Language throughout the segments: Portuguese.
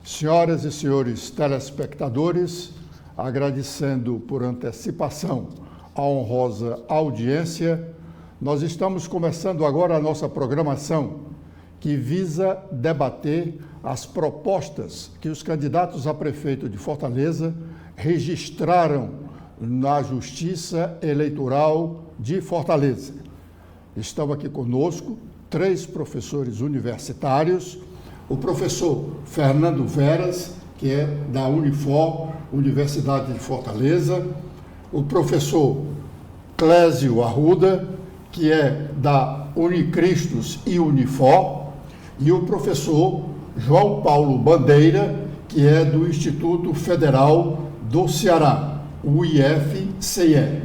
Senhoras e senhores telespectadores, agradecendo por antecipação a honrosa audiência, nós estamos começando agora a nossa programação, que visa debater as propostas que os candidatos a prefeito de Fortaleza registraram na Justiça Eleitoral de Fortaleza. Estão aqui conosco 3 professores universitários, o professor Fernando Veras, que é da Unifor, Universidade de Fortaleza, o professor Clésio Arruda, que é da Unicristos e Unifor, e o professor João Paulo Bandeira, que é do Instituto Federal do Ceará, o IFCE.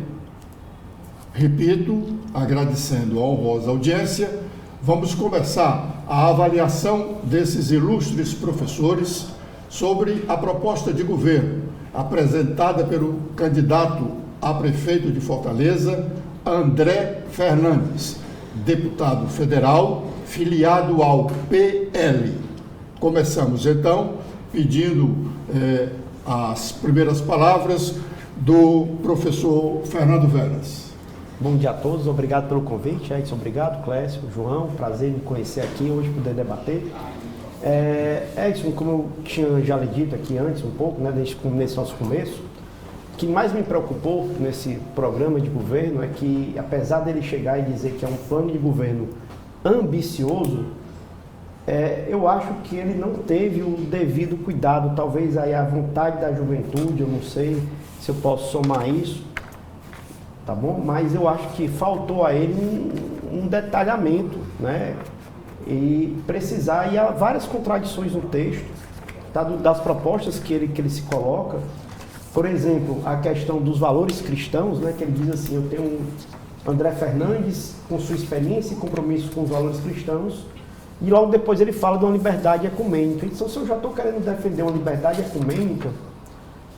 Repito, agradecendo a honrosa audiência, vamos começar a avaliação desses ilustres professores sobre a proposta de governo apresentada pelo candidato a prefeito de Fortaleza, André Fernandes, deputado federal, filiado ao PL. Começamos, então, pedindo as primeiras palavras do professor Fernando Veras. Bom dia a todos, obrigado pelo convite, Edson, obrigado, Clécio, João, prazer em me conhecer aqui, hoje poder debater. Edson, como eu tinha já lhe dito aqui antes um pouco, né, nesse nosso começo, o que mais me preocupou nesse programa de governo é que, apesar dele chegar e dizer que é um plano de governo ambicioso, eu acho que ele não teve o devido cuidado, talvez aí a vontade da juventude, eu não sei se eu posso somar isso, tá bom? Mas eu acho que faltou a ele um detalhamento, né? E precisar, e há várias contradições no texto, tá? Das propostas que ele se coloca. Por exemplo, a questão dos valores cristãos, né? Que ele diz assim, eu tenho André Fernandes com sua experiência e compromisso com os valores cristãos, e logo depois ele fala de uma liberdade ecumênica. Então, se eu já estou querendo defender uma liberdade ecumênica,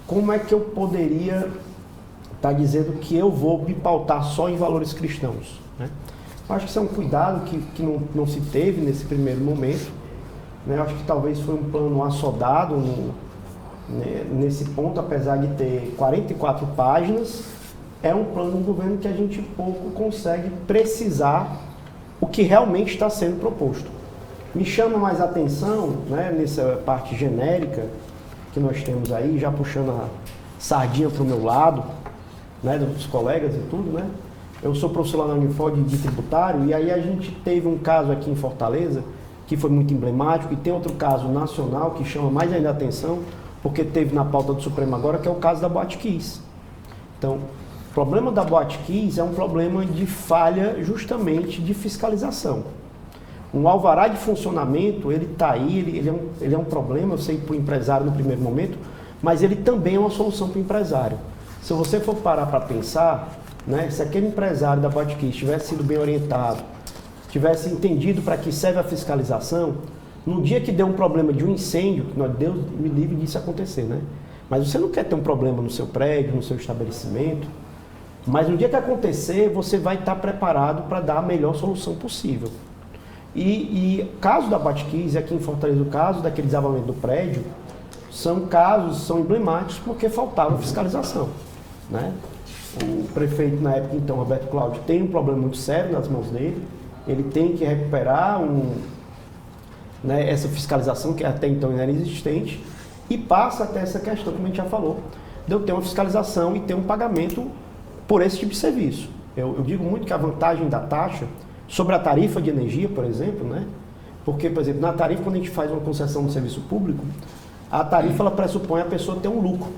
como é que eu poderia estar dizendo que eu vou me pautar só em valores cristãos, né? Eu acho que isso é um cuidado que não se teve nesse primeiro momento, né? Eu acho que talvez foi um plano assodado nesse ponto, apesar de ter 44 páginas, é um plano de governo que a gente pouco consegue precisar o que realmente está sendo proposto. Me chama mais a atenção, né, nessa parte genérica que nós temos aí, já puxando a sardinha para o meu lado, né, dos colegas e tudo, né? Eu sou professor lá na Unifor de tributário, e aí a gente teve um caso aqui em Fortaleza que foi muito emblemático, e tem outro caso nacional que chama mais ainda a atenção, porque teve na pauta do Supremo agora, que é o caso da Boate Kiss. Então, o problema da Boate Kiss é um problema de falha justamente de fiscalização. Um alvará de funcionamento, ele está aí, ele é um problema, eu sei, para o empresário no primeiro momento, mas ele também é uma solução para o empresário. Se você for parar para pensar, né, se aquele empresário da Boate Kiss tivesse sido bem orientado, tivesse entendido para que serve a fiscalização, no dia que deu um problema de um incêndio, Deus me livre disso acontecer, né? Mas você não quer ter um problema no seu prédio, no seu estabelecimento, mas no dia que acontecer, você vai estar preparado para dar a melhor solução possível. E o caso da Boate Kiss, aqui em Fortaleza, o caso daquele desabamento do prédio, são emblemáticos porque faltava fiscalização, né? O prefeito na época, então, Roberto Cláudio, tem um problema muito sério nas mãos dele, ele tem que recuperar essa fiscalização que até então era inexistente, e passa até essa questão, como a gente já falou, de eu ter uma fiscalização e ter um pagamento por esse tipo de serviço. Eu digo muito que a vantagem da taxa sobre a tarifa de energia, por exemplo, né? Porque, por exemplo, na tarifa, quando a gente faz uma concessão de serviço público, a tarifa ela pressupõe a pessoa ter um lucro.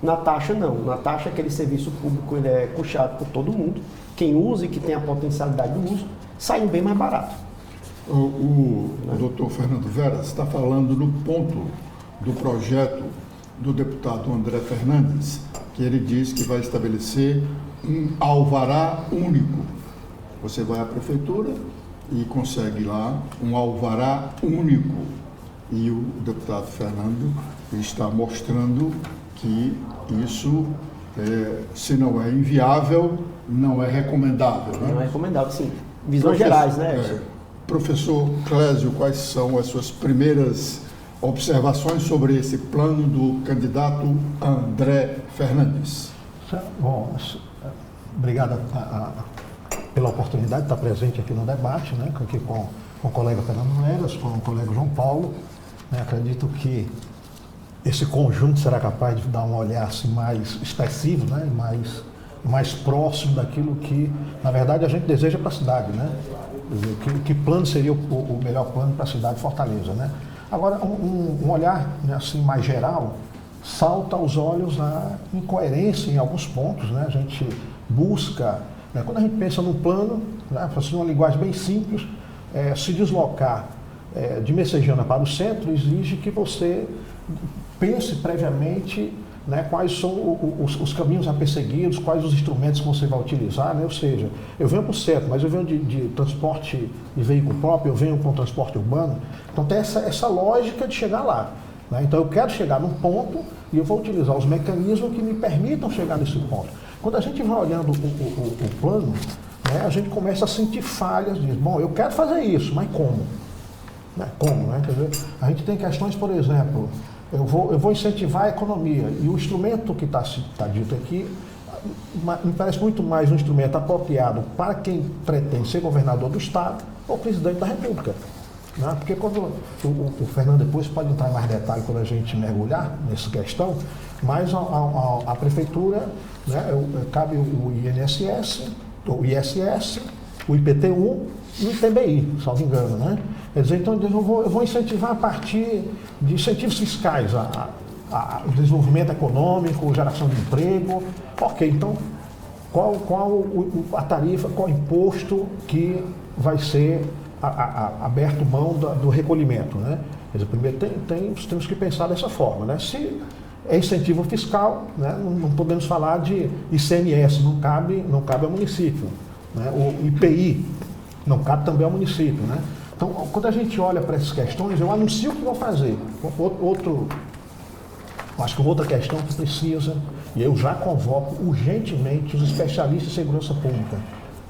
Na taxa, não. Na taxa, aquele serviço público ele é custeado por todo mundo. Quem usa e que tem a potencialidade do uso, sai bem mais barato. O doutor Fernando Veras está falando no ponto do projeto do deputado André Fernandes, que ele diz que vai estabelecer um alvará único. Você vai à prefeitura e consegue lá um alvará único. E o deputado Fernando está mostrando que isso, se não é inviável, não é recomendável. Né? Não é recomendável, sim. Visões gerais, né? Professor Clésio, quais são as suas primeiras observações sobre esse plano do candidato André Fernandes. Bom, obrigado pela oportunidade de estar presente aqui no debate, né, aqui com o colega Fernando Meras, com o colega João Paulo. Acredito que esse conjunto será capaz de dar um olhar assim, mais expressivo, né, mais próximo daquilo que, na verdade, a gente deseja para a cidade, né? Que plano seria o melhor plano para a cidade de Fortaleza, né? Agora, um olhar, né, assim, mais geral, salta aos olhos a incoerência em alguns pontos, né? A gente busca, né, quando a gente pensa num plano, né, para uma linguagem bem simples, se deslocar de Messejana para o centro exige que você pense previamente, né, quais são os caminhos a perseguidos, quais os instrumentos que você vai utilizar, né? Ou seja, eu venho para o centro, mas eu venho de transporte de veículo próprio, eu venho com transporte urbano, então tem essa lógica de chegar lá, né? Então eu quero chegar num ponto e eu vou utilizar os mecanismos que me permitam chegar nesse ponto. Quando a gente vai olhando o plano, né, a gente começa a sentir falhas, diz, bom, eu quero fazer isso, mas como? Né? Como, né? Quer dizer, a gente tem questões, por exemplo, eu vou incentivar a economia e o instrumento que está dito aqui me parece muito mais um instrumento apropriado para quem pretende ser governador do Estado ou presidente da República. Né? Porque quando o Fernando depois pode entrar em mais detalhe quando a gente mergulhar nessa questão, mas a Prefeitura, né, cabe o INSS, o ISS, o IPTU e o ITBI, salvo engano, né? Quer dizer, então eu vou incentivar a partir de incentivos fiscais, o desenvolvimento econômico, geração de emprego. Ok, então qual a tarifa, qual o imposto que vai ser aberto mão do recolhimento, né? Quer dizer, primeiro temos que pensar dessa forma, né? Se é incentivo fiscal, né, não podemos falar de ICMS, não cabe ao município, né? O IPI não cabe também ao município, né? Então, quando a gente olha para essas questões, eu anuncio o que vou fazer. Acho que outra questão que precisa, e eu já convoco urgentemente os especialistas em segurança pública,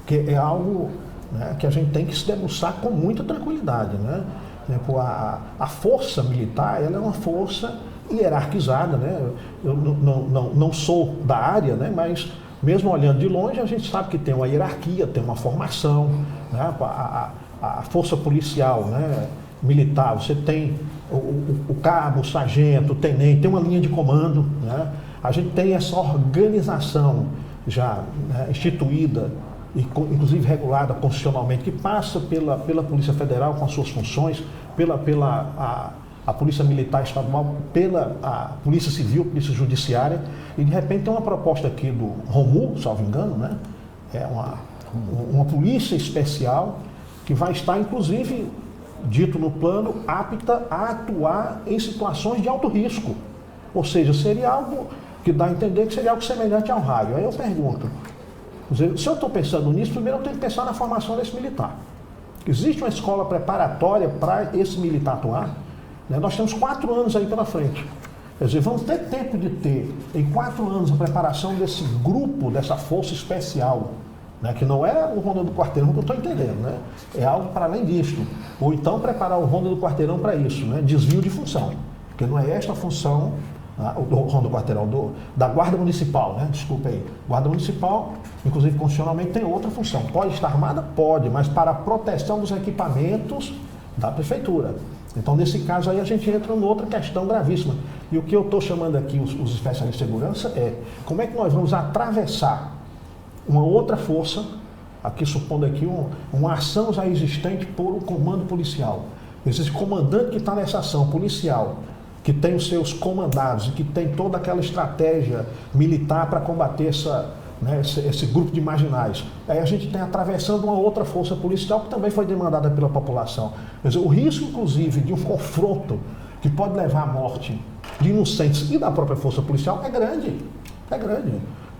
que é algo, né, que a gente tem que se debruçar com muita tranquilidade, né? A força militar, ela é uma força hierarquizada, né? Eu não sou da área, né, mas mesmo olhando de longe, a gente sabe que tem uma hierarquia, tem uma formação, né? A força policial, né, militar, você tem o cabo, o sargento, o tenente, tem uma linha de comando, né? A gente tem essa organização já, né, instituída e inclusive regulada constitucionalmente, que passa pela Polícia Federal com as suas funções, a Polícia Militar Estadual, a Polícia Civil, Polícia Judiciária, e de repente tem uma proposta aqui do Romulo, salvo engano, né? É uma polícia especial que vai estar, inclusive, dito no plano, apta a atuar em situações de alto risco. Ou seja, seria algo que dá a entender que seria algo semelhante ao raio. Aí eu pergunto, se eu estou pensando nisso, primeiro eu tenho que pensar na formação desse militar. Existe uma escola preparatória para esse militar atuar? Né? Nós temos 4 anos aí pela frente. Quer dizer, vamos ter tempo de ter, em 4 anos, a preparação desse grupo, dessa força especial, né, que não é o Ronda do Quarteirão que eu estou entendendo, né? É algo para além disso. Ou então preparar o Ronda do Quarteirão para isso, né? Desvio de função, porque não é esta a função, do Ronda do Quarteirão, da Guarda Municipal, né? Desculpa aí. Guarda Municipal, inclusive constitucionalmente, tem outra função. Pode estar armada? Pode, mas para a proteção dos equipamentos da Prefeitura. Então, nesse caso aí, a gente entra em outra questão gravíssima. E o que eu estou chamando aqui os especialistas de segurança é como é que nós vamos atravessar uma outra força, aqui supondo aqui uma ação já existente por um comando policial. Esse comandante que está nessa ação policial, que tem os seus comandados e que tem toda aquela estratégia militar para combater esse grupo de marginais. Aí a gente tem atravessando uma outra força policial que também foi demandada pela população. Quer dizer, o risco, inclusive, de um confronto que pode levar à morte de inocentes e da própria força policial é grande. É grande.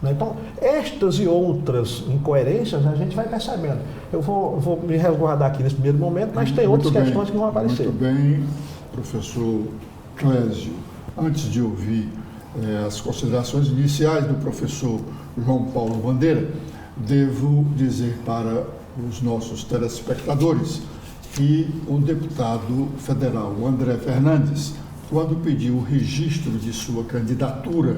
Então, estas e outras incoerências a gente vai percebendo. Eu vou me resguardar aqui nesse primeiro momento, mas tem outras questões que vão aparecer. Muito bem, professor Clésio. Antes de ouvir as considerações iniciais do professor João Paulo Bandeira, devo dizer para os nossos telespectadores que o deputado federal André Fernandes quando pediu o registro de sua candidatura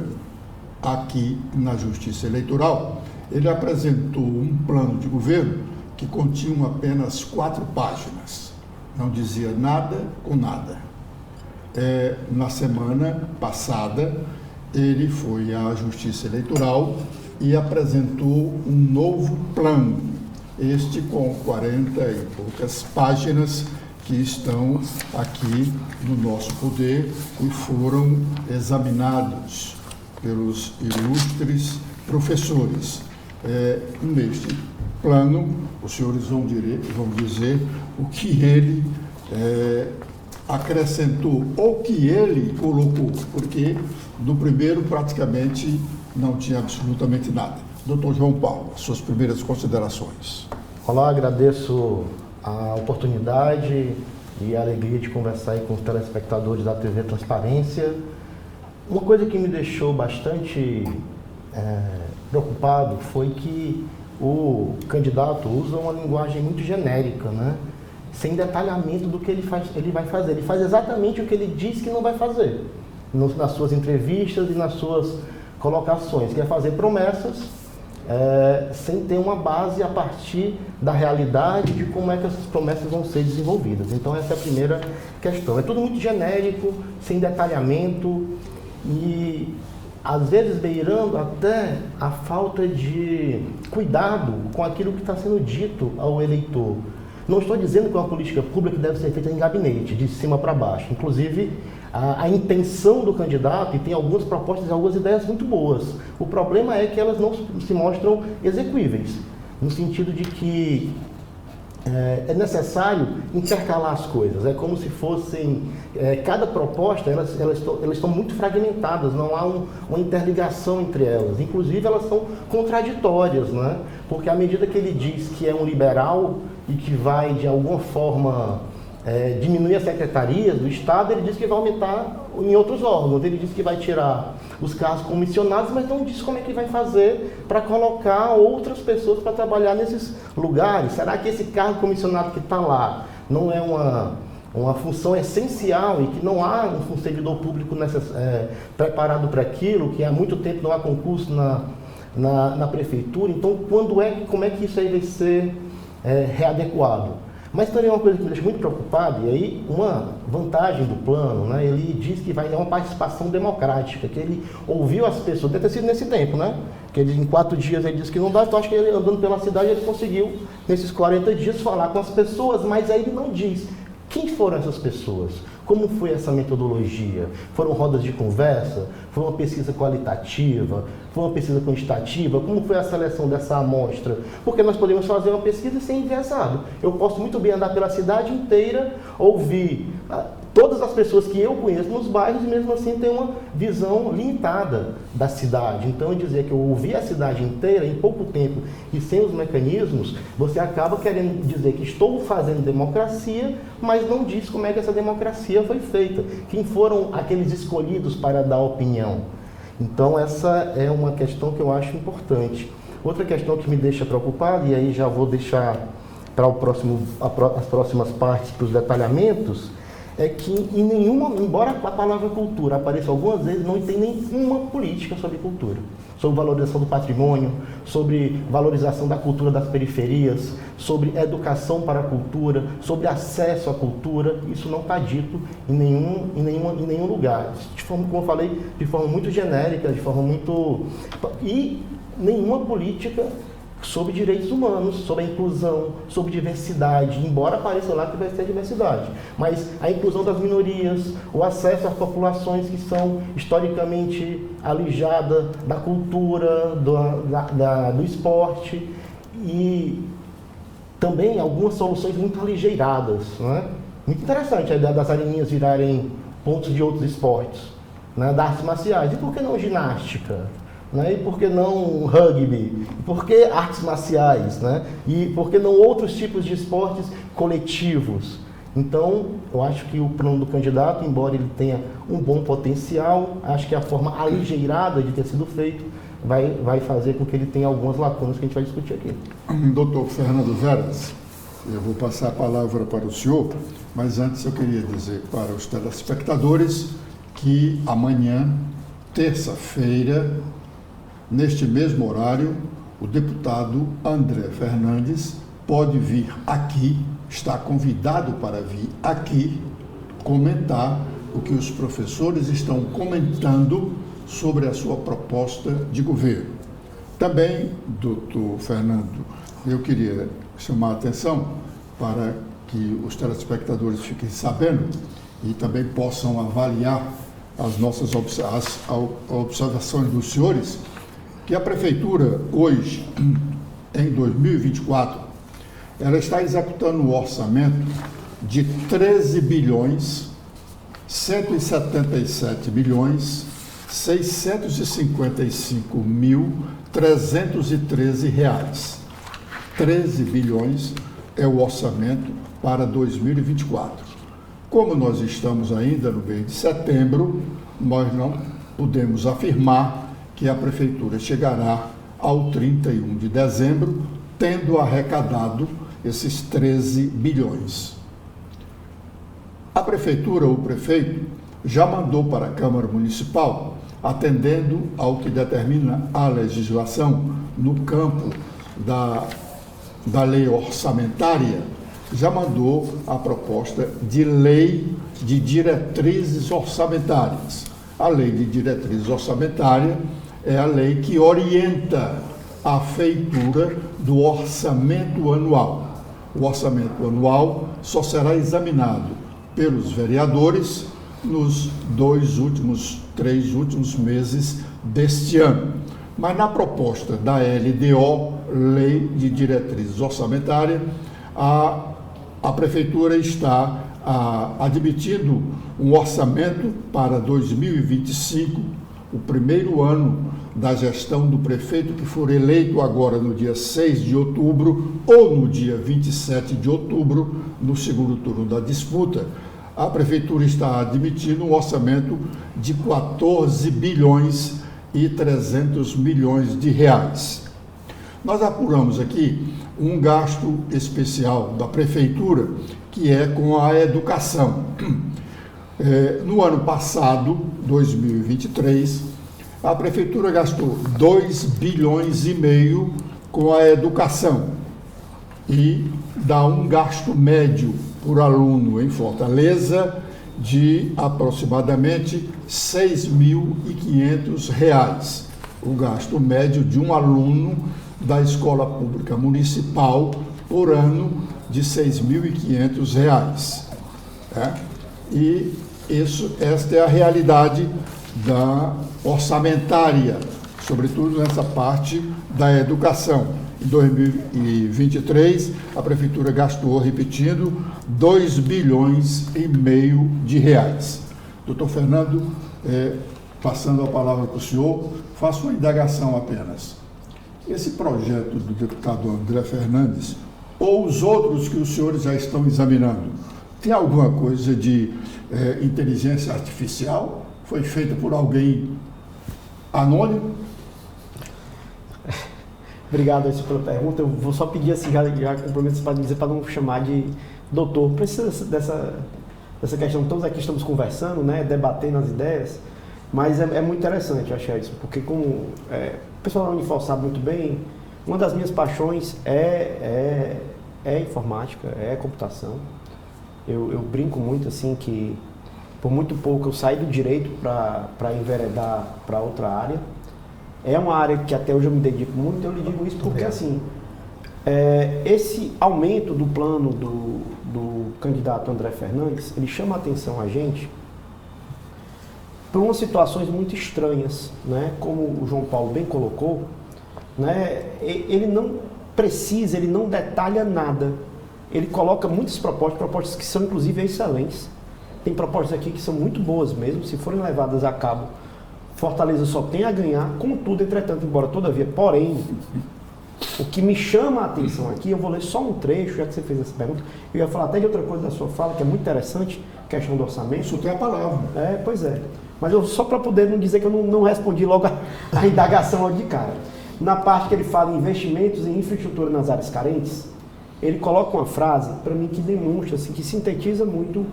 aqui na Justiça Eleitoral, ele apresentou um plano de governo que continha apenas 4 páginas. Não dizia nada com nada. Na semana passada, ele foi à Justiça Eleitoral e apresentou um novo plano, este com 40 e poucas páginas que estão aqui no nosso poder e foram examinados pelos ilustres professores. Neste plano, os senhores vão dizer o que ele acrescentou ou que ele colocou, porque no primeiro praticamente não tinha absolutamente nada. Doutor João Paulo, suas primeiras considerações. Olá, agradeço a oportunidade e a alegria de conversar aí com os telespectadores da TV Transparência. Uma coisa que me deixou bastante preocupado foi que o candidato usa uma linguagem muito genérica, né? Sem detalhamento do que ele vai fazer. Ele faz exatamente o que ele diz que não vai fazer nas suas entrevistas e nas suas colocações. Quer fazer promessas sem ter uma base a partir da realidade de como é que essas promessas vão ser desenvolvidas. Então essa é a primeira questão. É tudo muito genérico, sem detalhamento e às vezes beirando até a falta de cuidado com aquilo que está sendo dito ao eleitor. Não estou dizendo que uma política pública deve ser feita em gabinete, de cima para baixo. Inclusive, a intenção do candidato, e tem algumas propostas e algumas ideias muito boas. O problema é que elas não se mostram execuíveis, no sentido de que é necessário intercalar as coisas. É como se fossem, cada proposta, elas estão muito fragmentadas, não há uma interligação entre elas. Inclusive, elas são contraditórias, né? Porque à medida que ele diz que é um liberal e que vai, de alguma forma, diminuir as secretarias do Estado, ele diz que vai aumentar em outros órgãos. Ele diz que vai tirar os cargos comissionados, mas não diz como é que vai fazer para colocar outras pessoas para trabalhar nesses lugares. Será que esse cargo comissionado que está lá não é uma função essencial e que não há um servidor público preparado para aquilo, que há muito tempo não há concurso na prefeitura? Então, como é que isso aí vai ser readequado? Mas também uma coisa que me deixa muito preocupado, e aí uma vantagem do plano, né? Ele diz que vai ter uma participação democrática, que ele ouviu as pessoas, deve ter sido nesse tempo, né? Que ele, em 4 dias ele disse que não dá, então acho que ele andando pela cidade ele conseguiu, nesses 40 dias, falar com as pessoas, mas aí ele não diz quem foram essas pessoas, como foi essa metodologia, foram rodas de conversa, foi uma pesquisa qualitativa, foi uma pesquisa quantitativa, como foi a seleção dessa amostra, porque nós podemos fazer uma pesquisa sem enviesado. Eu posso muito bem andar pela cidade inteira, ouvir todas as pessoas que eu conheço nos bairros e mesmo assim ter uma visão limitada da cidade. Então, dizer que eu ouvi a cidade inteira em pouco tempo e sem os mecanismos, você acaba querendo dizer que estou fazendo democracia, mas não diz como é que essa democracia foi feita. Quem foram aqueles escolhidos para dar opinião? Então, essa é uma questão que eu acho importante. Outra questão que me deixa preocupado, e aí já vou deixar para as próximas partes, para os detalhamentos, é que embora a palavra cultura apareça algumas vezes, não tem nenhuma política sobre cultura, sobre valorização do patrimônio, sobre valorização da cultura das periferias, sobre educação para a cultura, sobre acesso à cultura. Isso não está dito em nenhum lugar. De forma, como eu falei, de forma muito genérica, de forma muito... E nenhuma política sobre direitos humanos, sobre a inclusão, sobre diversidade, embora apareça lá que vai ter diversidade. Mas a inclusão das minorias, o acesso às populações que são historicamente alijadas da cultura, do esporte, e também algumas soluções muito aligeiradas, né? Muito interessante a ideia das areninhas virarem pontos de outros esportes, né? Das artes marciais. E por que não ginástica? Né? E por que não rugby? E por que artes marciais? Né? E por que não outros tipos de esportes coletivos? Então, eu acho que o plano do candidato, embora ele tenha um bom potencial, acho que a forma aligeirada de ter sido feito vai fazer com que ele tenha algumas lacunas que a gente vai discutir aqui. Doutor Fernando Veras, Eu vou passar a palavra para o senhor, mas antes eu queria dizer para os telespectadores que amanhã, terça-feira, neste mesmo horário, o deputado André Fernandes pode vir aqui, está convidado para vir aqui comentar o que os professores estão comentando sobre a sua proposta de governo. Também, doutor Fernando, eu queria chamar a atenção para que os telespectadores fiquem sabendo e também possam avaliar as nossas observações dos senhores, que a Prefeitura, hoje, em 2024, ela está executando um orçamento de 13 bilhões 177 milhões 655.313 reais. 13 bilhões é o orçamento para 2024. Como nós estamos ainda no mês de setembro, nós não podemos afirmar que a Prefeitura chegará ao 31 de dezembro, tendo arrecadado esses 13 bilhões. A Prefeitura, o prefeito, já mandou para a Câmara Municipal, atendendo ao que determina a legislação no campo da lei orçamentária, já mandou a proposta de lei de diretrizes orçamentárias. A lei de diretrizes orçamentárias é a lei que orienta a feitura do orçamento anual. O orçamento anual só será examinado pelos vereadores nos 3 últimos meses deste ano. Mas na proposta da LDO, Lei de Diretrizes Orçamentárias, a Prefeitura está admitindo um orçamento para 2025, o primeiro ano da gestão do prefeito que for eleito agora no dia 6 de outubro ou no dia 27 de outubro, no segundo turno da disputa. A Prefeitura está admitindo um orçamento de 14 bilhões e 300 milhões de reais. Nós apuramos aqui um gasto especial da Prefeitura, que é com a educação. No ano passado, 2023, a Prefeitura gastou 2 bilhões e meio com a educação e dá um gasto médio por aluno em Fortaleza de aproximadamente R$ 6.500. O gasto médio de um aluno da escola pública municipal por ano de R$ 6.500. E esta é a realidade da orçamentária, sobretudo nessa parte da educação. Em 2023, a Prefeitura gastou, repetindo, 2 bilhões e meio de reais. Doutor Fernando, passando a palavra para o senhor, faço uma indagação apenas. Esse projeto do deputado André Fernandes, ou os outros que os senhores já estão examinando, tem alguma coisa de inteligência artificial? Foi feito por alguém anônimo? Obrigado pela pergunta. Eu vou só pedir assim, já comprometo para dizer, para não chamar de doutor. Precisa dessa questão, todos aqui estamos conversando, né, debatendo as ideias, mas é muito interessante, eu acho isso, porque como o pessoal da Unifor sabe muito bem, uma das minhas paixões é informática, é computação. Eu brinco muito assim que por muito pouco eu saí do direito para enveredar para outra área. É uma área que até hoje eu me dedico muito, eu lhe digo isso porque assim, esse aumento do plano do candidato André Fernandes, ele chama a atenção a gente por umas situações muito estranhas, né? Como o João Paulo bem colocou, né? Ele não precisa, ele não detalha nada. Ele coloca muitas propostas que são inclusive excelentes. Tem propostas aqui que são muito boas mesmo, se forem levadas a cabo, Fortaleza só tem a ganhar, contudo, entretanto, embora todavia, porém, o que me chama a atenção aqui, eu vou ler só um trecho, já que você fez essa pergunta, eu ia falar até de outra coisa da sua fala, que é muito interessante, questão do orçamento. Isso tem a palavra. Pois é. Mas só para poder não dizer que eu não respondi logo a indagação de cara. Na parte que ele fala em investimentos em infraestrutura nas áreas carentes, ele coloca uma frase, para mim, que demonstra, assim, que sintetiza muito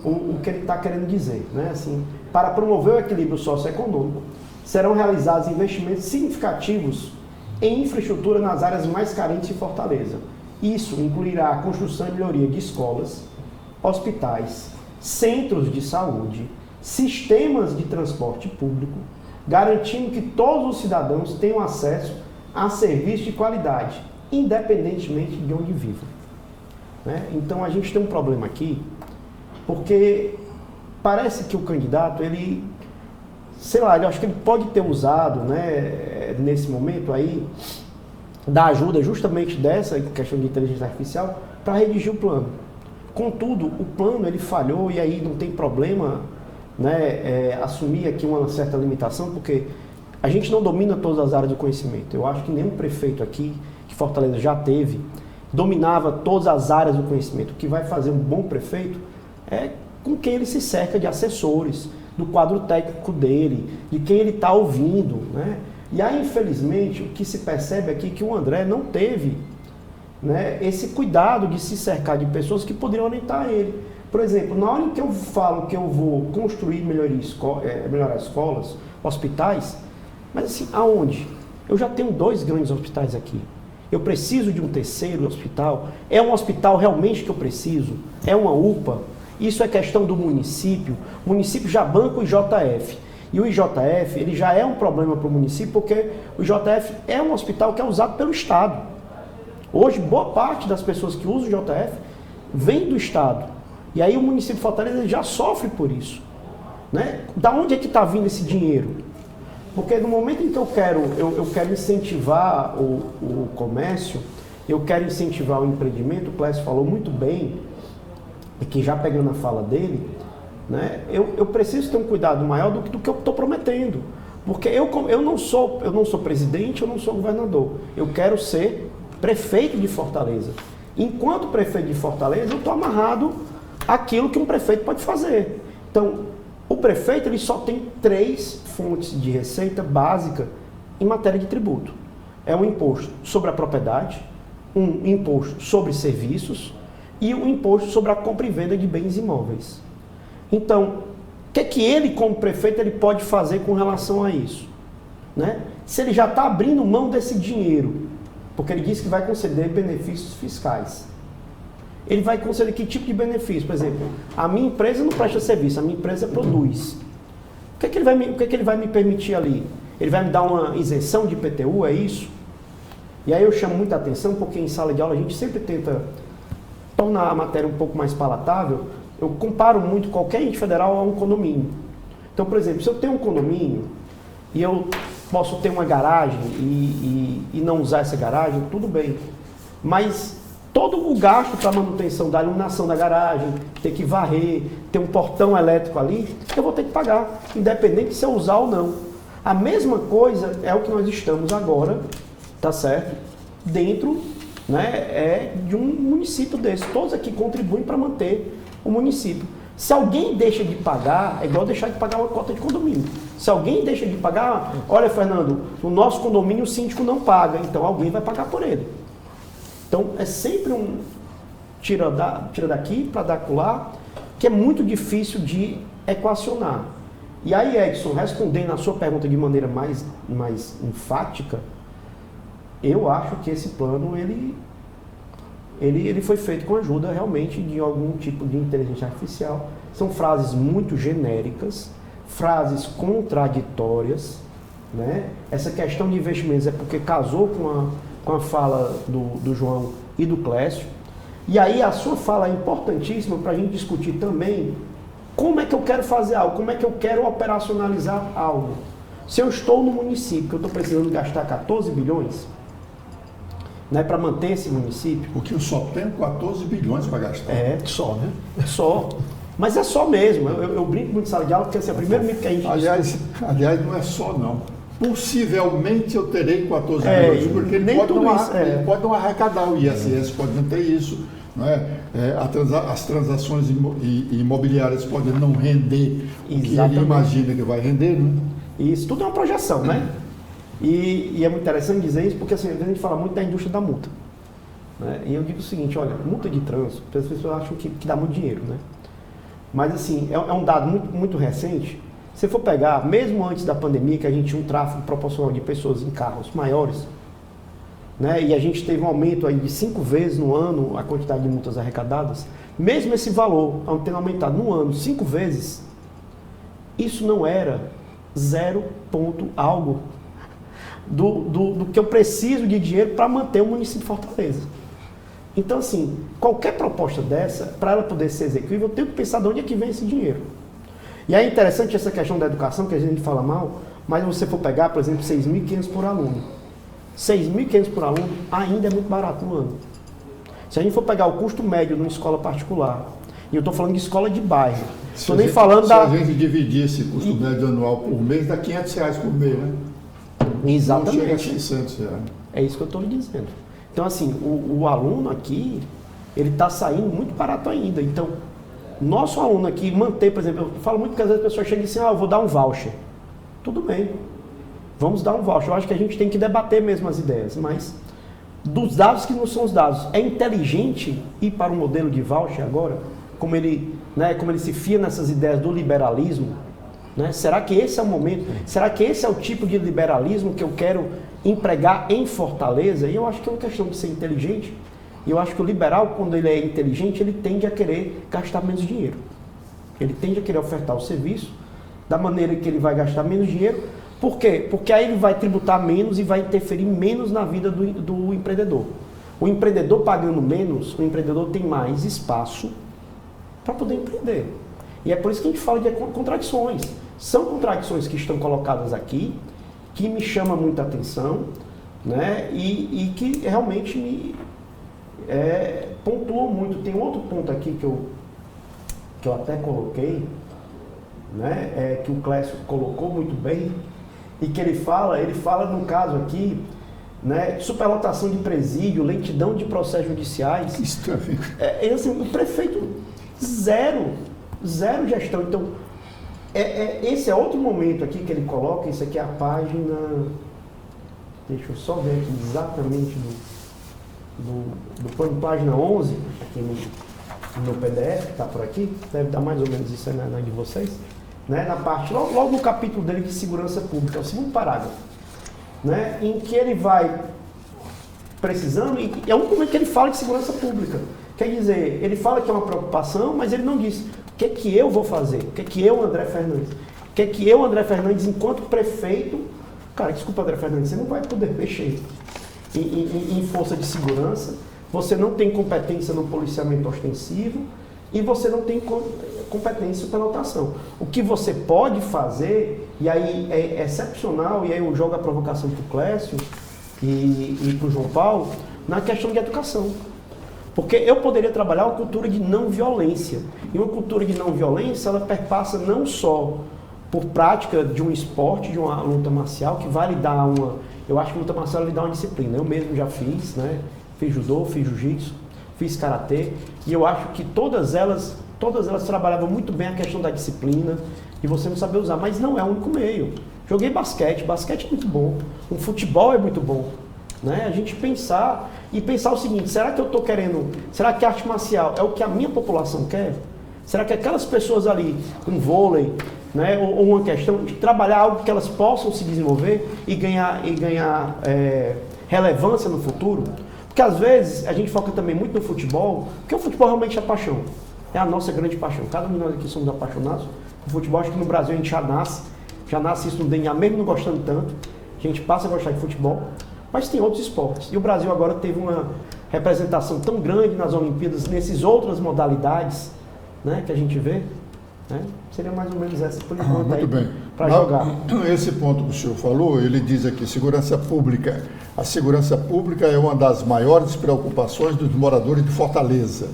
o que ele está querendo dizer, né? Assim, para promover o equilíbrio socioeconômico, serão realizados investimentos significativos em infraestrutura nas áreas mais carentes de Fortaleza. Isso incluirá a construção e melhoria de escolas, hospitais, centros de saúde, sistemas de transporte público, garantindo que todos os cidadãos tenham acesso a serviços de qualidade, independentemente de onde vivam. Né? Então a gente tem um problema aqui, porque parece que o candidato, ele, sei lá, eu acho que ele pode ter usado, né, nesse momento aí, da ajuda justamente dessa questão de inteligência artificial para redigir o plano. Contudo, o plano ele falhou e aí não tem problema, né, assumir aqui uma certa limitação, porque a gente não domina todas as áreas do conhecimento. Eu acho que nenhum prefeito aqui, que Fortaleza já teve, dominava todas as áreas do conhecimento. O que vai fazer um bom prefeito é com quem ele se cerca de assessores, do quadro técnico dele, de quem ele está ouvindo, né? E aí, infelizmente, o que se percebe aqui é que o André não teve, né, esse cuidado de se cercar de pessoas que poderiam orientar ele. Por exemplo, na hora em que eu falo que eu vou construir melhorar escolas, hospitais, mas assim, aonde? Eu já tenho 2 grandes hospitais aqui. Eu preciso de um terceiro hospital? É um hospital realmente que eu preciso? É uma UPA? Isso é questão do município. O município já banca o IJF. E o IJF, ele já é um problema para o município, porque o IJF é um hospital que é usado pelo Estado. Hoje, boa parte das pessoas que usam o IJF vem do Estado. E aí o município de Fortaleza já sofre por isso. Né? Da onde é que está vindo esse dinheiro? Porque no momento em que eu quero incentivar o comércio, eu quero incentivar o empreendimento, o Clécio falou muito bem, e que já pegando a fala dele, né, eu preciso ter um cuidado maior do que eu estou prometendo. Porque eu não sou presidente, eu não sou governador. Eu quero ser prefeito de Fortaleza. Enquanto prefeito de Fortaleza, eu estou amarrado àquilo que um prefeito pode fazer. Então, o prefeito ele só tem 3 fontes de receita básica em matéria de tributo. É um imposto sobre a propriedade, um imposto sobre serviços e um imposto sobre a compra e venda de bens imóveis. Então, o que ele, como prefeito, ele pode fazer com relação a isso? Né? Se ele já está abrindo mão desse dinheiro, porque ele disse que vai conceder benefícios fiscais. Ele vai conceder que tipo de benefício? Por exemplo, a minha empresa não presta serviço, a minha empresa produz. O que ele vai me permitir ali? Ele vai me dar uma isenção de IPTU, é isso? E aí eu chamo muita atenção, porque em sala de aula a gente sempre tenta tornar a matéria um pouco mais palatável. Eu comparo muito qualquer ente federal a um condomínio. Então, por exemplo, se eu tenho um condomínio e eu posso ter uma garagem e não usar essa garagem, tudo bem. Mas todo o gasto para a manutenção da iluminação da garagem, ter que varrer, ter um portão elétrico ali, eu vou ter que pagar, independente se eu usar ou não. A mesma coisa é o que nós estamos agora, tá certo? Dentro, né, de um município desse. Todos aqui contribuem para manter o município. Se alguém deixa de pagar, é igual deixar de pagar uma cota de condomínio. Se alguém deixa de pagar, olha, Fernando, no nosso condomínio o síndico não paga, então alguém vai pagar por ele. Então é sempre um tira daqui para dar acolá, que é muito difícil de equacionar. E aí, Edson, respondendo a sua pergunta de maneira mais enfática, eu acho que esse plano ele foi feito com a ajuda realmente de algum tipo de inteligência artificial. São frases muito genéricas, frases contraditórias, né? Essa questão de investimentos é porque casou com a fala do João e do Clécio. E aí a sua fala é importantíssima para a gente discutir também como é que eu quero fazer algo, como é que eu quero operacionalizar algo. Se eu estou no município, que eu estou precisando gastar 14 bilhões, né, para manter esse município. Porque eu só tenho 14 bilhões para gastar. É, só, né? Só. Mas é só mesmo. Eu brinco muito em sala de aula, porque assim, é o primeiro mito que a gente... Aliás, não é só não. Possivelmente eu terei 14 bilhões, porque ele pode não arrecadar, o ISS pode não ter isso. Não é? As transações imobiliárias podem não render o que ele imagina que vai render. Né? Isso tudo é uma projeção, né? E é muito interessante dizer isso, porque assim, a gente fala muito da indústria da multa. né? E eu digo o seguinte, olha, multa de trânsito, as pessoas acham que dá muito dinheiro, né? Mas assim, é um dado muito recente. Se for pegar, mesmo antes da pandemia, que a gente tinha um tráfego proporcional de pessoas em carros maiores, né? E a gente teve um aumento aí de 5 vezes no ano a quantidade de multas arrecadadas, mesmo esse valor tendo aumentado no ano 5 vezes, isso não era 0 ponto algo do que eu preciso de dinheiro para manter o município de Fortaleza. Então, assim, qualquer proposta dessa, para ela poder ser executível, eu tenho que pensar de onde é que vem esse dinheiro. E é interessante essa questão da educação, que a gente fala mal, mas se você for pegar, por exemplo, 6.500 por aluno. 6.500 por aluno ainda é muito barato no ano. Se a gente for pegar o custo médio numa escola particular, e eu estou falando de escola de bairro, estou nem falando da... Se a gente dividir esse custo médio anual por mês, dá R$500 por mês, né? Exatamente. Não chega a R$600. É isso que eu estou lhe dizendo. Então, assim, o aluno aqui, ele está saindo muito barato ainda. Então, nosso aluno aqui manter, por exemplo, eu falo muito que às vezes as pessoas chegam e dizem, eu vou dar um voucher. Tudo bem, vamos dar um voucher. Eu acho que a gente tem que debater mesmo as ideias, mas dos dados que não são os dados, é inteligente ir para um modelo de voucher agora, como ele se fia nessas ideias do liberalismo, né? Será que esse é o momento? Será que esse é o tipo de liberalismo que eu quero empregar em Fortaleza? E eu acho que é uma questão de ser inteligente. E eu acho que o liberal, quando ele é inteligente, ele tende a querer gastar menos dinheiro. Ele tende a querer ofertar o serviço da maneira que ele vai gastar menos dinheiro. Por quê? Porque aí ele vai tributar menos e vai interferir menos na vida do empreendedor. O empreendedor pagando menos, o empreendedor tem mais espaço para poder empreender. E é por isso que a gente fala de contradições. São contradições que estão colocadas aqui, que me chamam muita atenção, né? E que realmente me pontuam muito. Tem outro ponto aqui que eu até coloquei, né? Que o Clécio colocou muito bem, e que ele fala no caso aqui, né? Superlotação de presídio, lentidão de processos judiciais. Assim, o prefeito zero gestão. Então, esse é outro momento aqui que ele coloca. Isso aqui é a página, deixa eu só ver aqui exatamente do página 11, aqui no PDF, que está por aqui, deve dar mais ou menos isso aí na de vocês, né? Na parte, logo no capítulo dele de segurança pública, é o segundo parágrafo, né? Em que ele vai precisando, e é um momento que ele fala de segurança pública. Quer dizer, ele fala que é uma preocupação, mas ele não diz o que é que eu vou fazer, o que é que eu, André Fernandes, o que é que eu, André Fernandes, enquanto prefeito, cara, desculpa, André Fernandes, você não vai poder mexer em força de segurança, você não tem competência no policiamento ostensivo e você não tem competência em superlotação. O que você pode fazer, e aí é excepcional, e aí eu jogo a provocação para o Clécio e para o João Paulo, na questão de educação. Porque eu poderia trabalhar uma cultura de não violência. E uma cultura de não violência, ela perpassa não só por prática de um esporte, de uma luta marcial, que vai lhe dar uma... Eu acho que a luta marcial lhe dá uma disciplina. Eu mesmo já fiz, né? Fiz judô, fiz jiu-jitsu, fiz karatê. E eu acho que todas elas trabalhavam muito bem a questão da disciplina, de você não saber usar. Mas não é o único meio. Joguei basquete é muito bom. O futebol é muito bom. Né? A gente pensar o seguinte, será que eu estou querendo, será que a arte marcial é o que a minha população quer? Será que aquelas pessoas ali, um vôlei, né, ou uma questão de trabalhar algo que elas possam se desenvolver e ganhar relevância no futuro? Porque às vezes a gente foca também muito no futebol, porque o futebol realmente é paixão, é a nossa grande paixão. Cada um de nós aqui somos apaixonados por futebol. Acho que no Brasil a gente já nasce isso no DNA, mesmo não gostando tanto, a gente passa a gostar de futebol. Mas tem outros esportes. E o Brasil agora teve uma representação tão grande nas Olimpíadas, nessas outras modalidades, né, que a gente vê. Né? Seria mais ou menos essa por enquanto aí para jogar. Esse ponto que o senhor falou, ele diz aqui, segurança pública. A segurança pública é uma das maiores preocupações dos moradores de Fortaleza.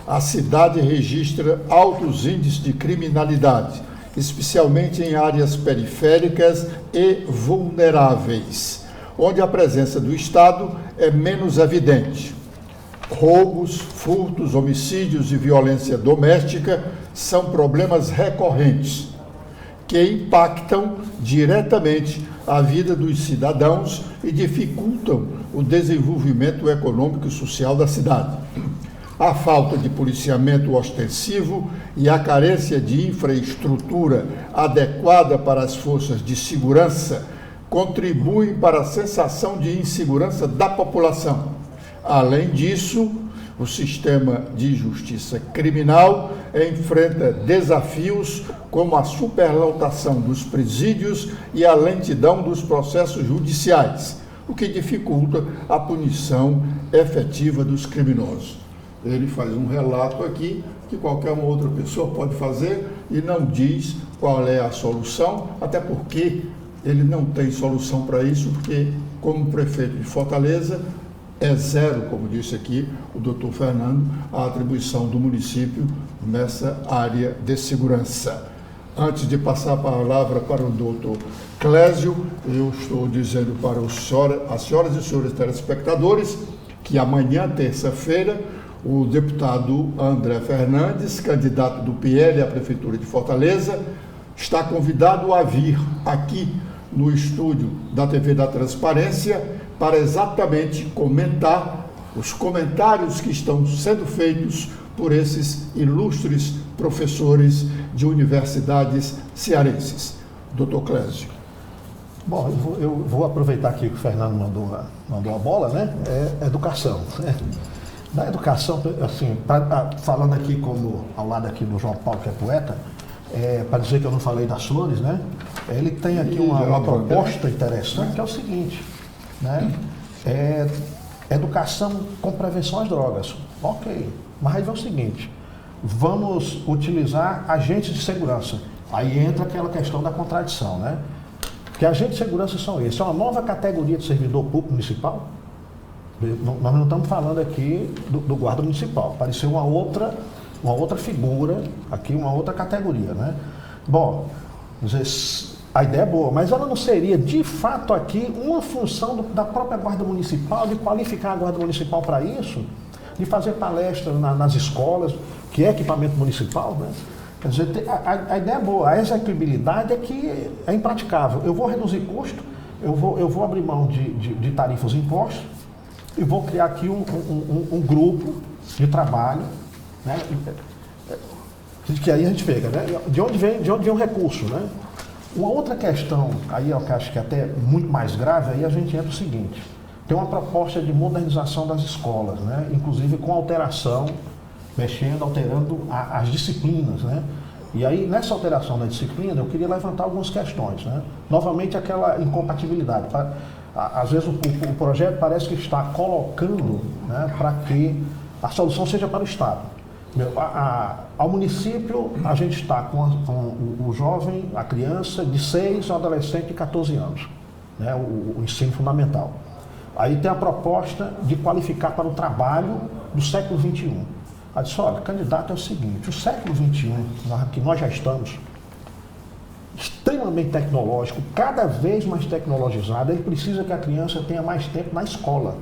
A cidade registra altos índices de criminalidade, especialmente em áreas periféricas e vulneráveis, onde a presença do Estado é menos evidente. Roubos, furtos, homicídios e violência doméstica são problemas recorrentes. que impactam diretamente a vida dos cidadãos e dificultam o desenvolvimento econômico e social da cidade. A falta de policiamento ostensivo e a carência de infraestrutura adequada para as forças de segurança contribuem para a sensação de insegurança da população. Além disso, o sistema de justiça criminal enfrenta desafios como a superlotação dos presídios e a lentidão dos processos judiciais, o que dificulta a punição efetiva dos criminosos. Ele faz um relato aqui que qualquer uma outra pessoa pode fazer e não diz qual é a solução, até porque ele não tem solução para isso, porque, como prefeito de Fortaleza, é zero, como disse aqui o doutor Fernando, a atribuição do município nessa área de segurança. Antes de passar a palavra para o doutor Clésio, eu estou dizendo para as senhoras e senhores telespectadores que amanhã, terça-feira, o deputado André Fernandes, candidato do PL à Prefeitura de Fortaleza, está convidado a vir aqui no estúdio da TV da Transparência para exatamente comentar os comentários que estão sendo feitos por esses ilustres professores de universidades cearenses. Doutor Clésio. Bom, eu vou aproveitar aqui que o Fernando mandou a bola, né? É educação. Né? Na educação, assim, falando aqui como ao lado aqui do João Paulo, que é poeta, para dizer que eu não falei das flores, né? Ele tem aqui uma proposta interessante, que é o seguinte, né? Educação com prevenção às drogas. Ok, mas aí vem o seguinte, vamos utilizar agentes de segurança. Aí entra aquela questão da contradição, né? Que agentes de segurança são esses? É uma nova categoria de servidor público municipal? Nós não estamos falando aqui do guarda municipal, apareceu uma outra figura, aqui uma outra categoria, né? Bom, a ideia é boa, mas ela não seria de fato aqui uma função da própria guarda municipal, de qualificar a guarda municipal para isso, de fazer palestras nas escolas, que é equipamento municipal, né? Quer dizer, a ideia é boa, a execuibilidade é que é impraticável. Eu vou reduzir custo, eu vou abrir mão de tarifas e impostos, e vou criar aqui um grupo de trabalho, né? Que aí a gente pega, né? De onde vem o recurso, né? Uma outra questão, aí eu acho que é até muito mais grave, aí a gente entra o seguinte, tem uma proposta de modernização das escolas, né? Inclusive com alteração, alterando as disciplinas, né? E aí, nessa alteração da disciplina, eu queria levantar algumas questões, né? Novamente, aquela incompatibilidade. Às vezes o projeto parece que está colocando, né, para que a solução seja para o Estado. Ao município, a gente está com o jovem, a criança de 6 ao adolescente de 14 anos, né, o ensino fundamental. Aí tem a proposta de qualificar para o trabalho do século XXI. Aí disse, olha, candidato, é o seguinte, o século XXI, que nós já estamos, extremamente tecnológico, cada vez mais tecnologizado, ele precisa que a criança tenha mais tempo na escola.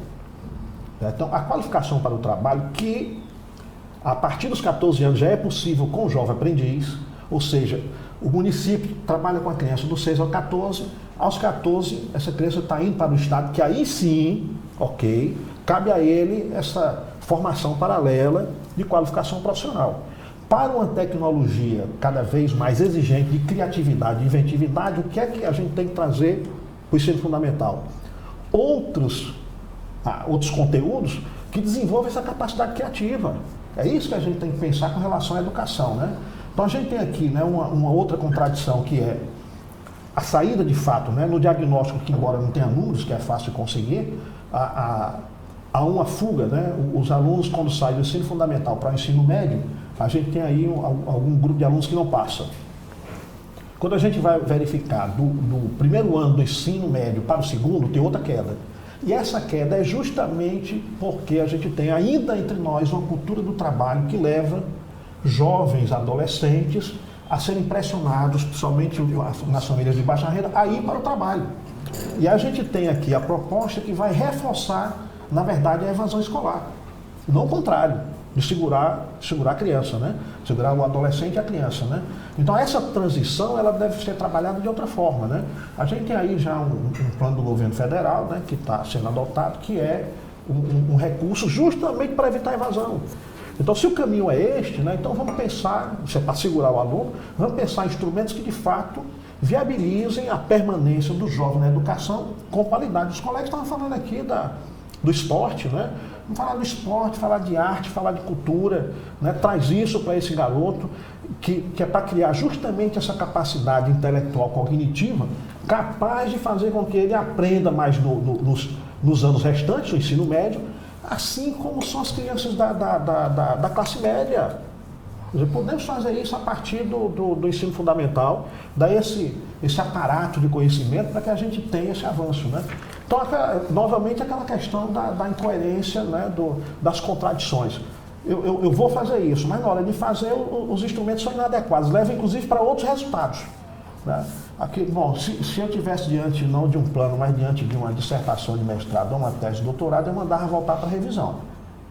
Então, a qualificação para o trabalho, que a partir dos 14 anos já é possível com o jovem aprendiz, ou seja, o município trabalha com a criança dos 6 aos 14, aos 14 essa criança está indo para o Estado, que aí sim, ok, cabe a ele essa formação paralela de qualificação profissional. Para uma tecnologia cada vez mais exigente de criatividade, de inventividade, o que é que a gente tem que trazer para o ensino fundamental? Outros conteúdos que desenvolvem essa capacidade criativa. É isso que a gente tem que pensar com relação à educação, né? Então a gente tem aqui, né, uma outra contradição, que é a saída de fato, né, no diagnóstico, que embora não tenha números, que é fácil de conseguir, há uma fuga, né? Os alunos, quando saem do ensino fundamental para o ensino médio, a gente tem aí algum grupo de alunos que não passa. Quando a gente vai verificar do primeiro ano do ensino médio para o segundo, tem outra queda. E essa queda é justamente porque a gente tem ainda entre nós uma cultura do trabalho que leva jovens, adolescentes, a serem pressionados, principalmente nas famílias de baixa renda, a ir para o trabalho. E a gente tem aqui a proposta que vai reforçar, na verdade, a evasão escolar. Não o contrário. de segurar a criança, né? Segurar o adolescente e a criança, né? Então essa transição ela deve ser trabalhada de outra forma, né? A gente tem aí já um plano do governo federal, né, que está sendo adotado, que é um recurso justamente para evitar a evasão. Então, se o caminho é este, né, então vamos pensar, se é para segurar o aluno, vamos pensar em instrumentos que de fato viabilizem a permanência do jovem na educação com qualidade. Os colegas estavam falando aqui do esporte, né? Vamos falar do esporte, falar de arte, falar de cultura, né? Traz isso para esse garoto, que é para criar justamente essa capacidade intelectual cognitiva, capaz de fazer com que ele aprenda mais nos anos restantes do ensino médio, assim como são as crianças da classe média. Podemos fazer isso a partir do ensino fundamental, dar esse aparato de conhecimento para que a gente tenha esse avanço, né? Então, novamente, aquela questão da incoerência, né, das contradições. Eu vou fazer isso, mas na hora de fazer, os instrumentos são inadequados, levam inclusive para outros resultados, né? Aqui, bom, se eu tivesse diante não de um plano, mas diante de uma dissertação de mestrado ou uma tese de doutorado, eu mandava voltar para a revisão,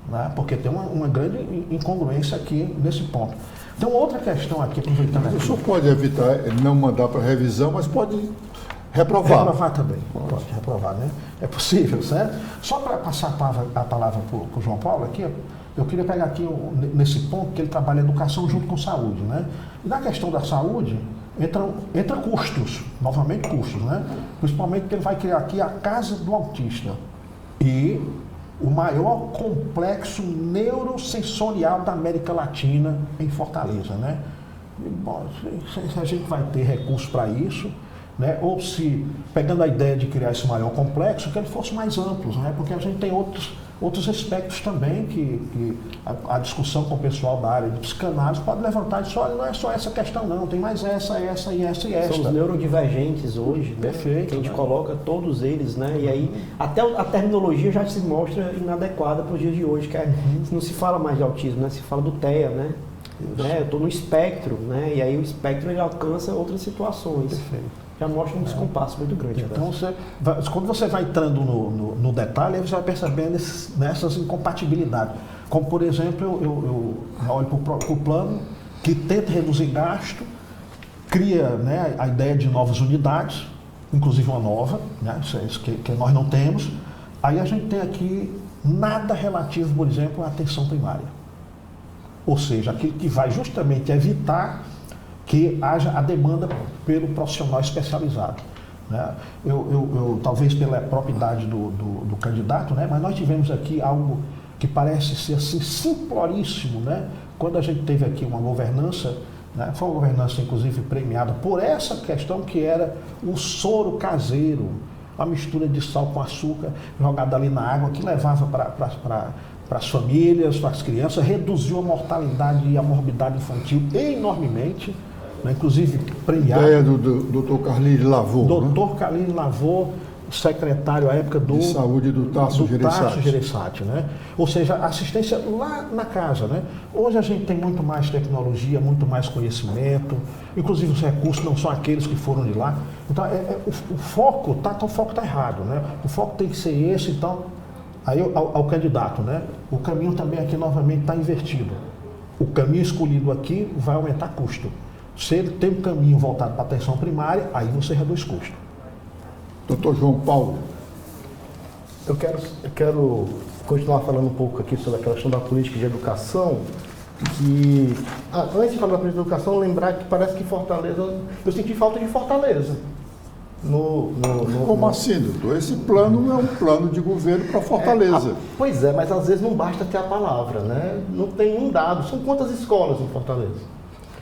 né? Porque tem uma grande incongruência aqui nesse ponto. Tem uma outra questão aqui, aproveitando aqui. O senhor pode evitar não mandar para revisão, mas pode reprovar. Reprovar também, pode reprovar, né? É possível, certo? Só para passar a palavra para o João Paulo aqui, eu queria pegar aqui nesse ponto que ele trabalha educação junto com saúde, né? E na questão da saúde, entra custos, novamente custos, né? Principalmente que ele vai criar aqui a Casa do Autista e o maior complexo neurosensorial da América Latina em Fortaleza, né? E, bom, se a gente vai ter recursos para isso, né? Ou se, pegando a ideia de criar esse maior complexo, que ele fosse mais amplo, né? Porque a gente tem outros aspectos também que a discussão com o pessoal da área de psicanálise pode levantar e dizer, olha, não é só essa questão não, tem mais essa e essa e essa. São os neurodivergentes hoje, né? Perfeito, que a gente né? coloca todos eles, né? E aí até a terminologia já se mostra inadequada para os dias de hoje, que não se fala mais de autismo, né? Se fala do TEA, né? Eu estou no espectro, né? E aí o espectro ele alcança outras situações. Perfeito. Já mostra um descompasso muito grande. Então, quando você vai entrando no detalhe, aí você vai percebendo nessas incompatibilidades. Como, por exemplo, eu olho para o plano que tenta reduzir gasto, cria, né, a ideia de novas unidades, inclusive uma nova, né, que nós não temos. Aí a gente tem aqui nada relativo, por exemplo, à atenção primária. Ou seja, aquilo que vai justamente evitar que haja a demanda pelo profissional especializado, né? Eu talvez pela própria idade do candidato, né? Mas nós tivemos aqui algo que parece ser assim simploríssimo, né? Quando a gente teve aqui uma governança, né? Foi uma governança inclusive premiada por essa questão que era o soro caseiro, a mistura de sal com açúcar jogada ali na água, que levava para as famílias, para as crianças, reduziu a mortalidade e a morbidade infantil enormemente, né? Inclusive premiado. Ideia do Dr. Carlinhos Lavô. Dr. Carlinhos Lavô, secretário à época de saúde do Tasso Gereissati, né? Ou seja, assistência lá na casa, né? Hoje a gente tem muito mais tecnologia, muito mais conhecimento, inclusive os recursos não são aqueles que foram de lá. Então, o foco está errado, né? O foco tem que ser esse, então, aí ao candidato, né? O caminho também aqui novamente está invertido. O caminho escolhido aqui vai aumentar custo. Se ele tem um caminho voltado para a atenção primária, aí você reduz custo. Doutor João Paulo. Eu quero continuar falando um pouco aqui sobre a questão da política de educação, que, antes de falar da política de educação, lembrar que parece que Fortaleza, eu senti falta de Fortaleza. Como assim, doutor? Esse plano é um plano de governo para Fortaleza. Pois é, mas às vezes não basta ter a palavra, né? Não tem um dado. São quantas escolas em Fortaleza?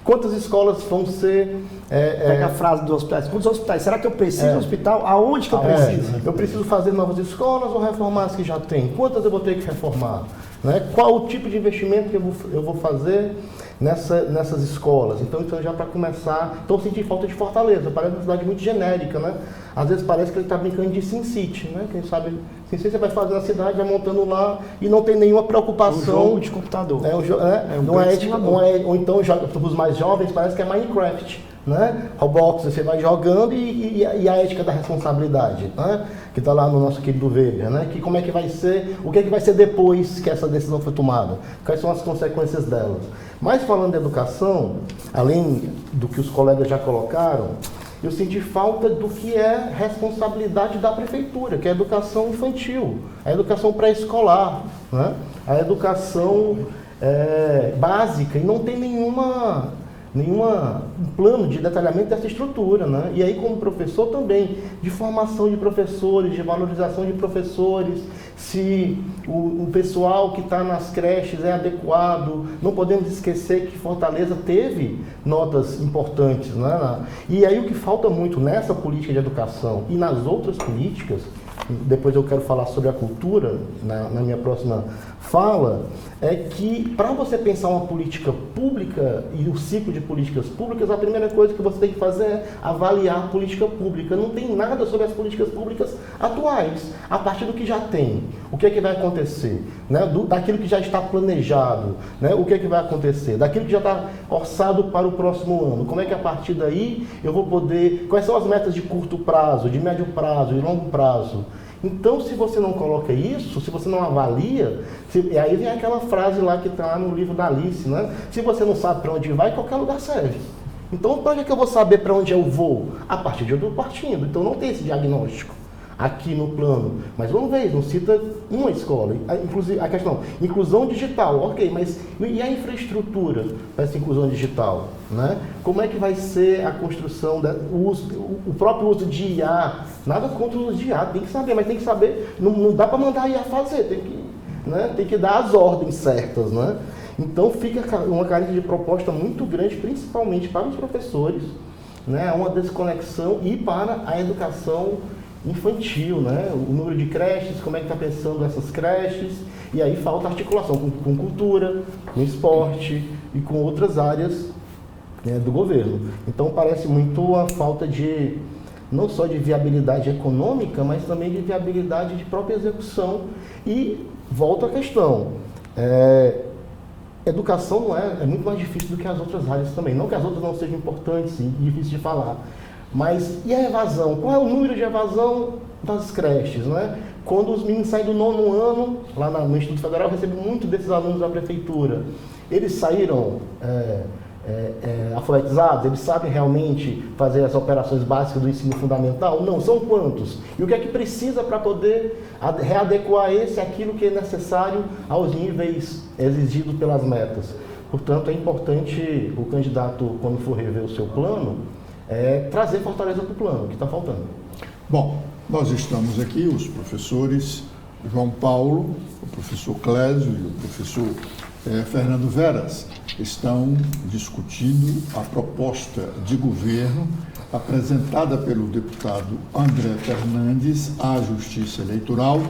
Quantas escolas vão ser... Pega a frase dos hospitais. Quantos hospitais? Será que eu preciso de um hospital? Aonde que eu preciso? Eu preciso fazer novas escolas ou reformar as que já tem? Quantas eu vou ter que reformar? Né? Qual o tipo de investimento que eu vou fazer nessas escolas? Então já para começar... Então eu senti falta de Fortaleza. Parece uma cidade muito genérica, né? Às vezes parece que ele está brincando de Sin City, né? Quem sabe Sin City você vai fazer na cidade, vai montando lá e não tem nenhuma preocupação. Um jogo de computador. Ou então, para os mais jovens, parece que é Minecraft. né? Roblox você vai jogando e a ética da responsabilidade, né? Que está lá no nosso querido Weber, né? Que como é que vai ser, o que é que vai ser depois que essa decisão foi tomada? Quais são as consequências delas? Mas falando de educação, além do que os colegas já colocaram, eu senti falta do que é responsabilidade da prefeitura, que é a educação infantil, a educação pré-escolar, né? A educação básica, e não tem nenhum plano de detalhamento dessa estrutura, né? E aí, como professor também, de formação de professores, de valorização de professores, se o pessoal que está nas creches é adequado. Não podemos esquecer que Fortaleza teve notas importantes, né? E aí o que falta muito nessa política de educação e nas outras políticas, depois eu quero falar sobre a cultura na minha próxima fala, é que para você pensar uma política pública e o ciclo de políticas públicas, a primeira coisa que você tem que fazer é avaliar a política pública. Não tem nada sobre as políticas públicas atuais, a partir do que já tem. O que é que vai acontecer? Né? Daquilo que já está planejado, né? O que é que vai acontecer? Daquilo que já está orçado para o próximo ano. Como é que a partir daí eu vou poder... Quais são as metas de curto prazo, de médio prazo, de longo prazo? Então, se você não coloca isso, se você não avalia, aí vem aquela frase lá que está no livro da Alice, né? Se você não sabe para onde vai, qualquer lugar serve. Então, para que eu vou saber para onde eu vou? A partir de onde eu estou partindo. Então, não tem esse diagnóstico aqui no plano. Mas vamos ver, não cita uma escola. Inclusive, a questão, inclusão digital, ok, mas e a infraestrutura para essa inclusão digital? Né? Como é que vai ser a construção, o próprio uso de IA? Nada contra o uso de IA, tem que saber, mas tem que saber, não dá para mandar a IA fazer, tem que dar as ordens certas. Né? Então fica uma carência de proposta muito grande, principalmente para os professores, né? Uma desconexão e para a educação infantil, né? O número de creches, como é que está pensando essas creches, e aí falta articulação com cultura, com esporte e com outras áreas, né, do governo. Então parece muito a falta de, não só de viabilidade econômica, mas também de viabilidade de própria execução. E volta à questão, educação não é muito mais difícil do que as outras áreas também, não que as outras não sejam importantes e difíceis de falar. Mas e a evasão? Qual é o número de evasão das creches? Né? Quando os meninos saem do 9º ano, lá no Instituto Federal, eu recebo muito desses alunos da prefeitura. Eles saíram alfabetizados? Eles sabem realmente fazer as operações básicas do ensino fundamental? Não, são quantos? E o que é que precisa para poder readequar aquilo que é necessário aos níveis exigidos pelas metas? Portanto, é importante o candidato, quando for rever o seu plano, trazer Fortaleza para o plano, que está faltando. Bom, nós estamos aqui, os professores João Paulo, o professor Clésio e o professor Fernando Veras estão discutindo a proposta de governo apresentada pelo deputado André Fernandes à Justiça Eleitoral,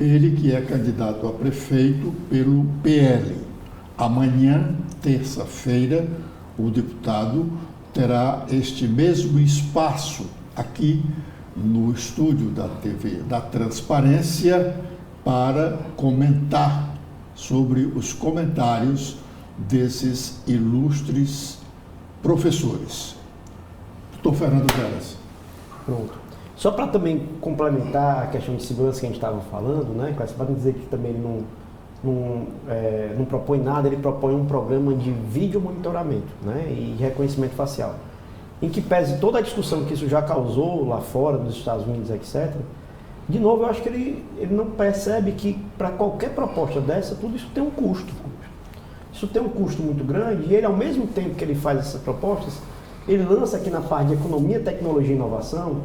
ele que é candidato a prefeito pelo PL. Amanhã, terça-feira, o deputado terá este mesmo espaço aqui no estúdio da TV da Transparência para comentar sobre os comentários desses ilustres professores. Doutor Fernando Veras. Pronto. Só para também complementar a questão de segurança que a gente estava falando, né, para não dizer que também ele não propõe nada, ele propõe um programa de vídeo monitoramento, né, e reconhecimento facial. Em que pese toda a discussão que isso já causou lá fora, nos Estados Unidos, etc., de novo, eu acho que ele não percebe que para qualquer proposta dessa, tudo isso tem um custo. Isso tem um custo muito grande e ele, ao mesmo tempo que ele faz essas propostas, ele lança aqui na parte de economia, tecnologia e inovação,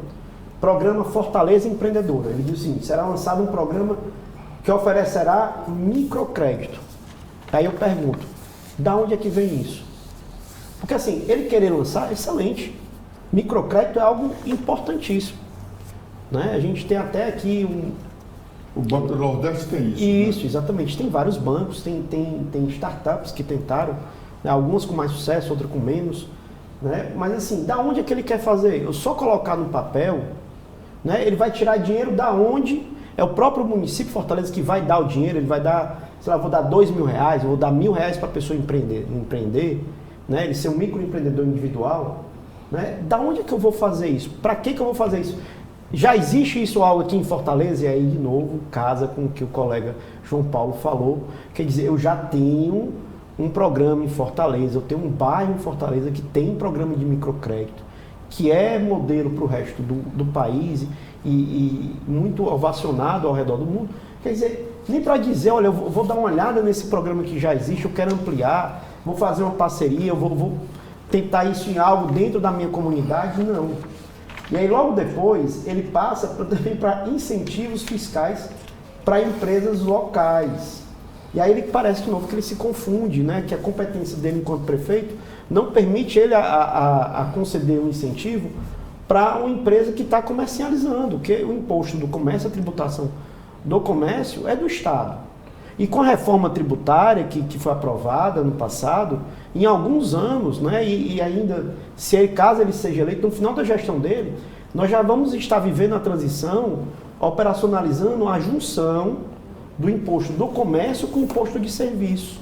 programa Fortaleza Empreendedora. Ele diz assim, será lançado um programa que oferecerá microcrédito. Aí eu pergunto, da onde é que vem isso? Porque assim, ele querer lançar, excelente. Microcrédito é algo importantíssimo. Né? A gente tem até aqui O Banco do Nordeste tem isso. Isso, né? Exatamente. Tem vários bancos, tem startups que tentaram, né? Algumas com mais sucesso, outras com menos. Né? Mas assim, da onde é que ele quer fazer? Eu só colocar no papel, né? Ele vai tirar dinheiro da onde? É o próprio município Fortaleza que vai dar o dinheiro, ele vai dar, sei lá, vou dar R$2.000, eu vou dar R$1.000 para a pessoa empreender, né? Ele ser um microempreendedor individual. Né? Da onde é que eu vou fazer isso? Para que eu vou fazer isso? Já existe isso algo aqui em Fortaleza? E aí, de novo, casa com o que o colega João Paulo falou. Quer dizer, eu já tenho um programa em Fortaleza, eu tenho um bairro em Fortaleza que tem um programa de microcrédito, que é modelo para o resto do país e muito ovacionado ao redor do mundo. Quer dizer, nem para dizer, olha, eu vou dar uma olhada nesse programa que já existe, eu quero ampliar, vou fazer uma parceria, eu vou tentar isso em algo dentro da minha comunidade, não. E aí logo depois ele passa também para incentivos fiscais para empresas locais. E aí ele parece de novo que ele se confunde, né? Que a competência dele enquanto prefeito não permite ele a conceder um incentivo para uma empresa que está comercializando, porque o imposto do comércio, a tributação do comércio é do Estado. E com a reforma tributária que foi aprovada no passado, em alguns anos, né, e ainda, caso ele seja eleito, no final da gestão dele, nós já vamos estar vivendo a transição, operacionalizando a junção do imposto do comércio com o imposto de serviço.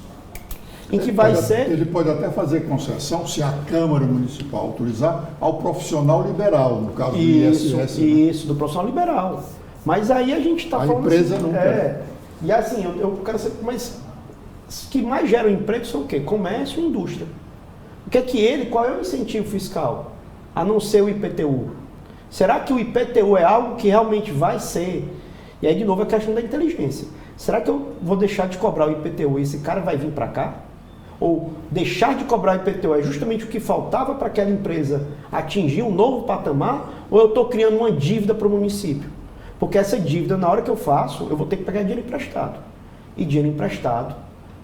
Em que Ele pode até fazer concessão, se a Câmara Municipal autorizar, ao profissional liberal, no caso do ISS. Isso, do profissional liberal. Mas aí a gente está falando... A empresa não quer. E assim, eu quero saber, mas o que mais gera emprego são o quê? Comércio e indústria. O que é que qual é o incentivo fiscal? A não ser o IPTU. Será que o IPTU é algo que realmente vai ser? E aí, de novo, a questão da inteligência. Será que eu vou deixar de cobrar o IPTU e esse cara vai vir para cá? Ou deixar de cobrar o IPTU é justamente o que faltava para aquela empresa atingir um novo patamar? Ou eu estou criando uma dívida para o município? Porque essa dívida, na hora que eu faço, eu vou ter que pegar dinheiro emprestado. E dinheiro emprestado,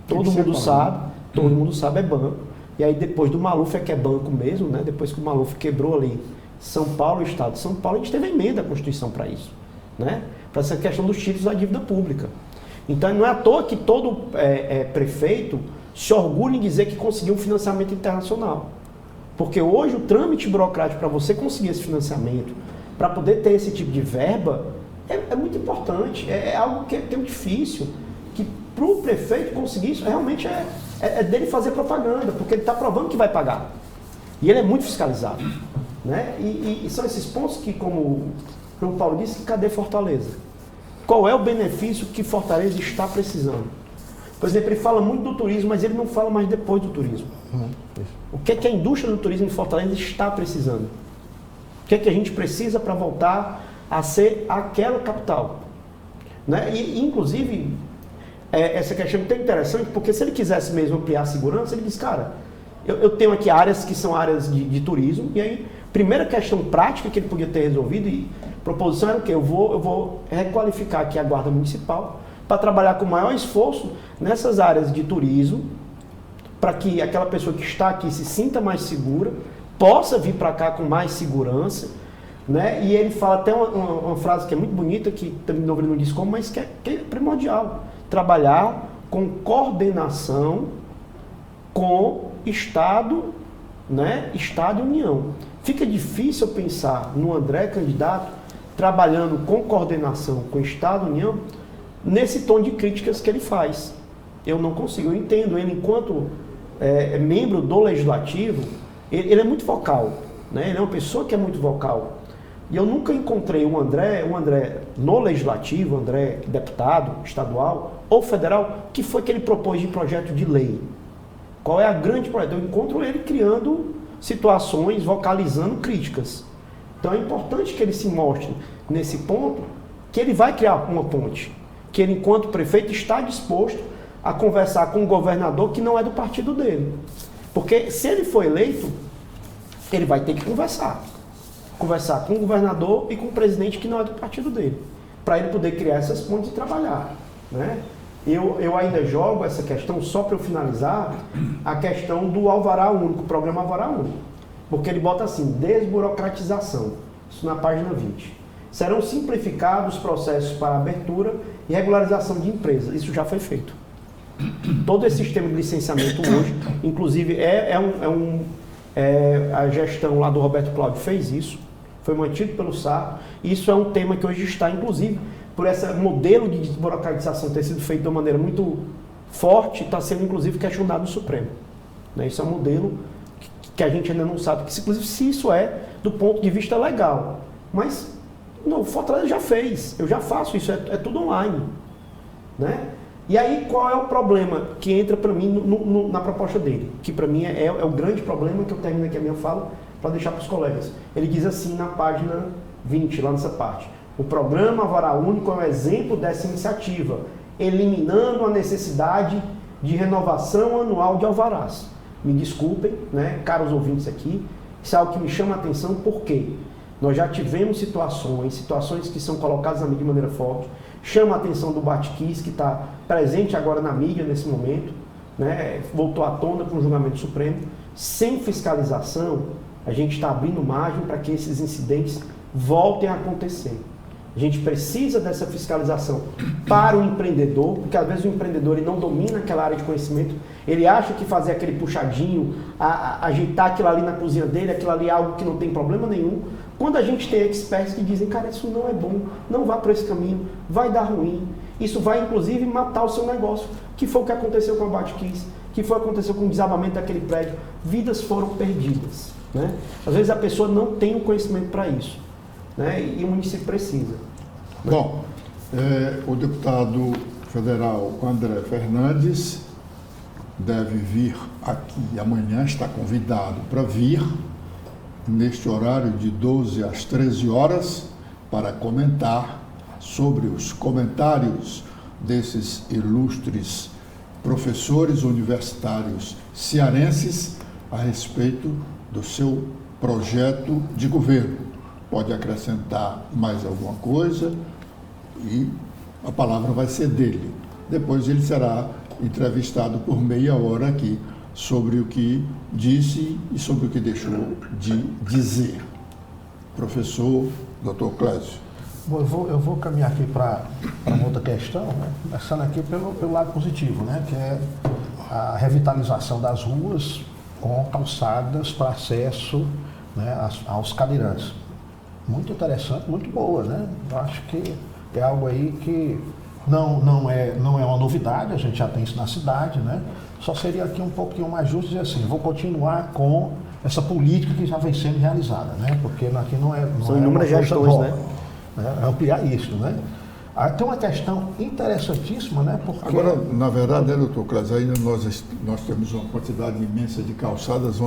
todo mundo sabe é banco. E aí depois do Maluf que é banco mesmo, né? Depois que o Maluf quebrou ali São Paulo, o Estado de São Paulo, a gente teve a emenda à Constituição para isso, né? Para essa questão dos títulos da dívida pública. Então não é à toa que todo prefeito se orgulha em dizer que conseguiu um financiamento internacional. Porque hoje o trâmite burocrático para você conseguir esse financiamento, para poder ter esse tipo de verba, é muito importante, é algo que é difícil, que para o prefeito conseguir isso realmente é dele fazer propaganda, porque ele está provando que vai pagar. E ele é muito fiscalizado. Né? E são esses pontos que, como o João Paulo disse, cadê Fortaleza? Qual é o benefício que Fortaleza está precisando? Por exemplo, ele fala muito do turismo, mas ele não fala mais depois do turismo. O que é que a indústria do turismo em Fortaleza está precisando? O que é que a gente precisa para voltar a ser aquela capital? Né? E, inclusive, essa questão é muito interessante, porque se ele quisesse mesmo ampliar a segurança, ele diz, cara, eu tenho aqui áreas que são áreas de turismo, e aí, primeira questão prática que ele podia ter resolvido, e proposição era o quê? Eu vou requalificar aqui a Guarda Municipal para trabalhar com maior esforço nessas áreas de turismo, para que aquela pessoa que está aqui se sinta mais segura, possa vir para cá com mais segurança, né? E ele fala até uma frase que é muito bonita, que também não disse como, mas que é primordial. Trabalhar com coordenação com Estado, né? Estado e União. Fica difícil pensar no André candidato trabalhando com coordenação com Estado e União nesse tom de críticas que ele faz. Eu não consigo, eu entendo ele enquanto membro do Legislativo, ele é muito vocal, né? Ele é uma pessoa que é muito vocal. E eu nunca encontrei o André no Legislativo, o André deputado estadual ou federal, que foi que ele propôs de projeto de lei. Qual é a grande projeto? Eu encontro ele criando situações, vocalizando críticas. Então é importante que ele se mostre nesse ponto, que ele vai criar uma ponte, que ele, enquanto prefeito, está disposto a conversar com um governador que não é do partido dele. Porque se ele for eleito, ele vai ter que conversar com o governador e com o presidente que não é do partido dele, para ele poder criar essas pontes e trabalhar, né? Eu ainda jogo essa questão, só para eu finalizar, a questão do Alvará Único, o programa Alvará Único, porque ele bota assim, desburocratização, isso na página 20. Serão simplificados os processos para abertura e regularização de empresas, isso já foi feito. Todo esse sistema de licenciamento hoje, inclusive a gestão lá do Roberto Cláudio fez isso, foi mantido pelo SAR, e isso é um tema que hoje está, inclusive, por esse modelo de desburocratização ter sido feito de uma maneira muito forte, está sendo, inclusive, questionado no Supremo. Né? Isso é um modelo que a gente ainda não sabe, inclusive se isso é do ponto de vista legal. Mas não, o Fortaleza já fez, eu já faço isso, é tudo online. Né? E aí qual é o problema que entra para mim na proposta dele? Que para mim é o grande problema, que eu termino aqui a minha fala para deixar para os colegas. Ele diz assim na página 20, lá nessa parte: o programa Alvará Único é um exemplo dessa iniciativa, eliminando a necessidade de renovação anual de alvarás. Me desculpem, né, caros ouvintes aqui, isso é algo que me chama a atenção, porque nós já tivemos situações que são colocadas na mídia de maneira forte, chama a atenção do Batquis, que está presente agora na mídia nesse momento, né, voltou à tona com o julgamento supremo. Sem fiscalização, a gente está abrindo margem para que esses incidentes voltem a acontecer. A gente precisa dessa fiscalização para o empreendedor, porque às vezes o empreendedor ele não domina aquela área de conhecimento, ele acha que fazer aquele puxadinho, ajeitar aquilo ali na cozinha dele, aquilo ali é algo que não tem problema nenhum. Quando a gente tem experts que dizem, cara, isso não é bom, não vá por esse caminho, vai dar ruim, isso vai inclusive matar o seu negócio, que foi o que aconteceu com a Batquis, que foi o que aconteceu com o desabamento daquele prédio, vidas foram perdidas. Né? Às vezes a pessoa não tem o conhecimento para isso, né? E o município precisa. Bom, o deputado federal André Fernandes deve vir aqui amanhã, está convidado para vir neste horário de 12 às 13 horas para comentar sobre os comentários desses ilustres professores universitários cearenses a respeito do seu projeto de governo. Pode acrescentar mais alguma coisa e a palavra vai ser dele. Depois ele será entrevistado por meia hora aqui sobre o que disse e sobre o que deixou de dizer. Professor Dr. Clésio. Bom, eu vou caminhar aqui para uma outra questão, né? Começando aqui pelo lado positivo, né? Que é a revitalização das ruas com calçadas para acesso, né, aos cadeirantes. Muito interessante, muito boa, né? Eu acho que é algo aí que não é uma novidade, a gente já tem isso na cidade, né? Só seria aqui um pouquinho mais justo dizer assim, vou continuar com essa política que já vem sendo realizada, né? Porque aqui não é são inúmeras gestões, né? É ampliar isso, né? Tem uma questão interessantíssima, né? Porque... Agora, na verdade, né, doutor Clésio, ainda nós temos uma quantidade imensa de calçadas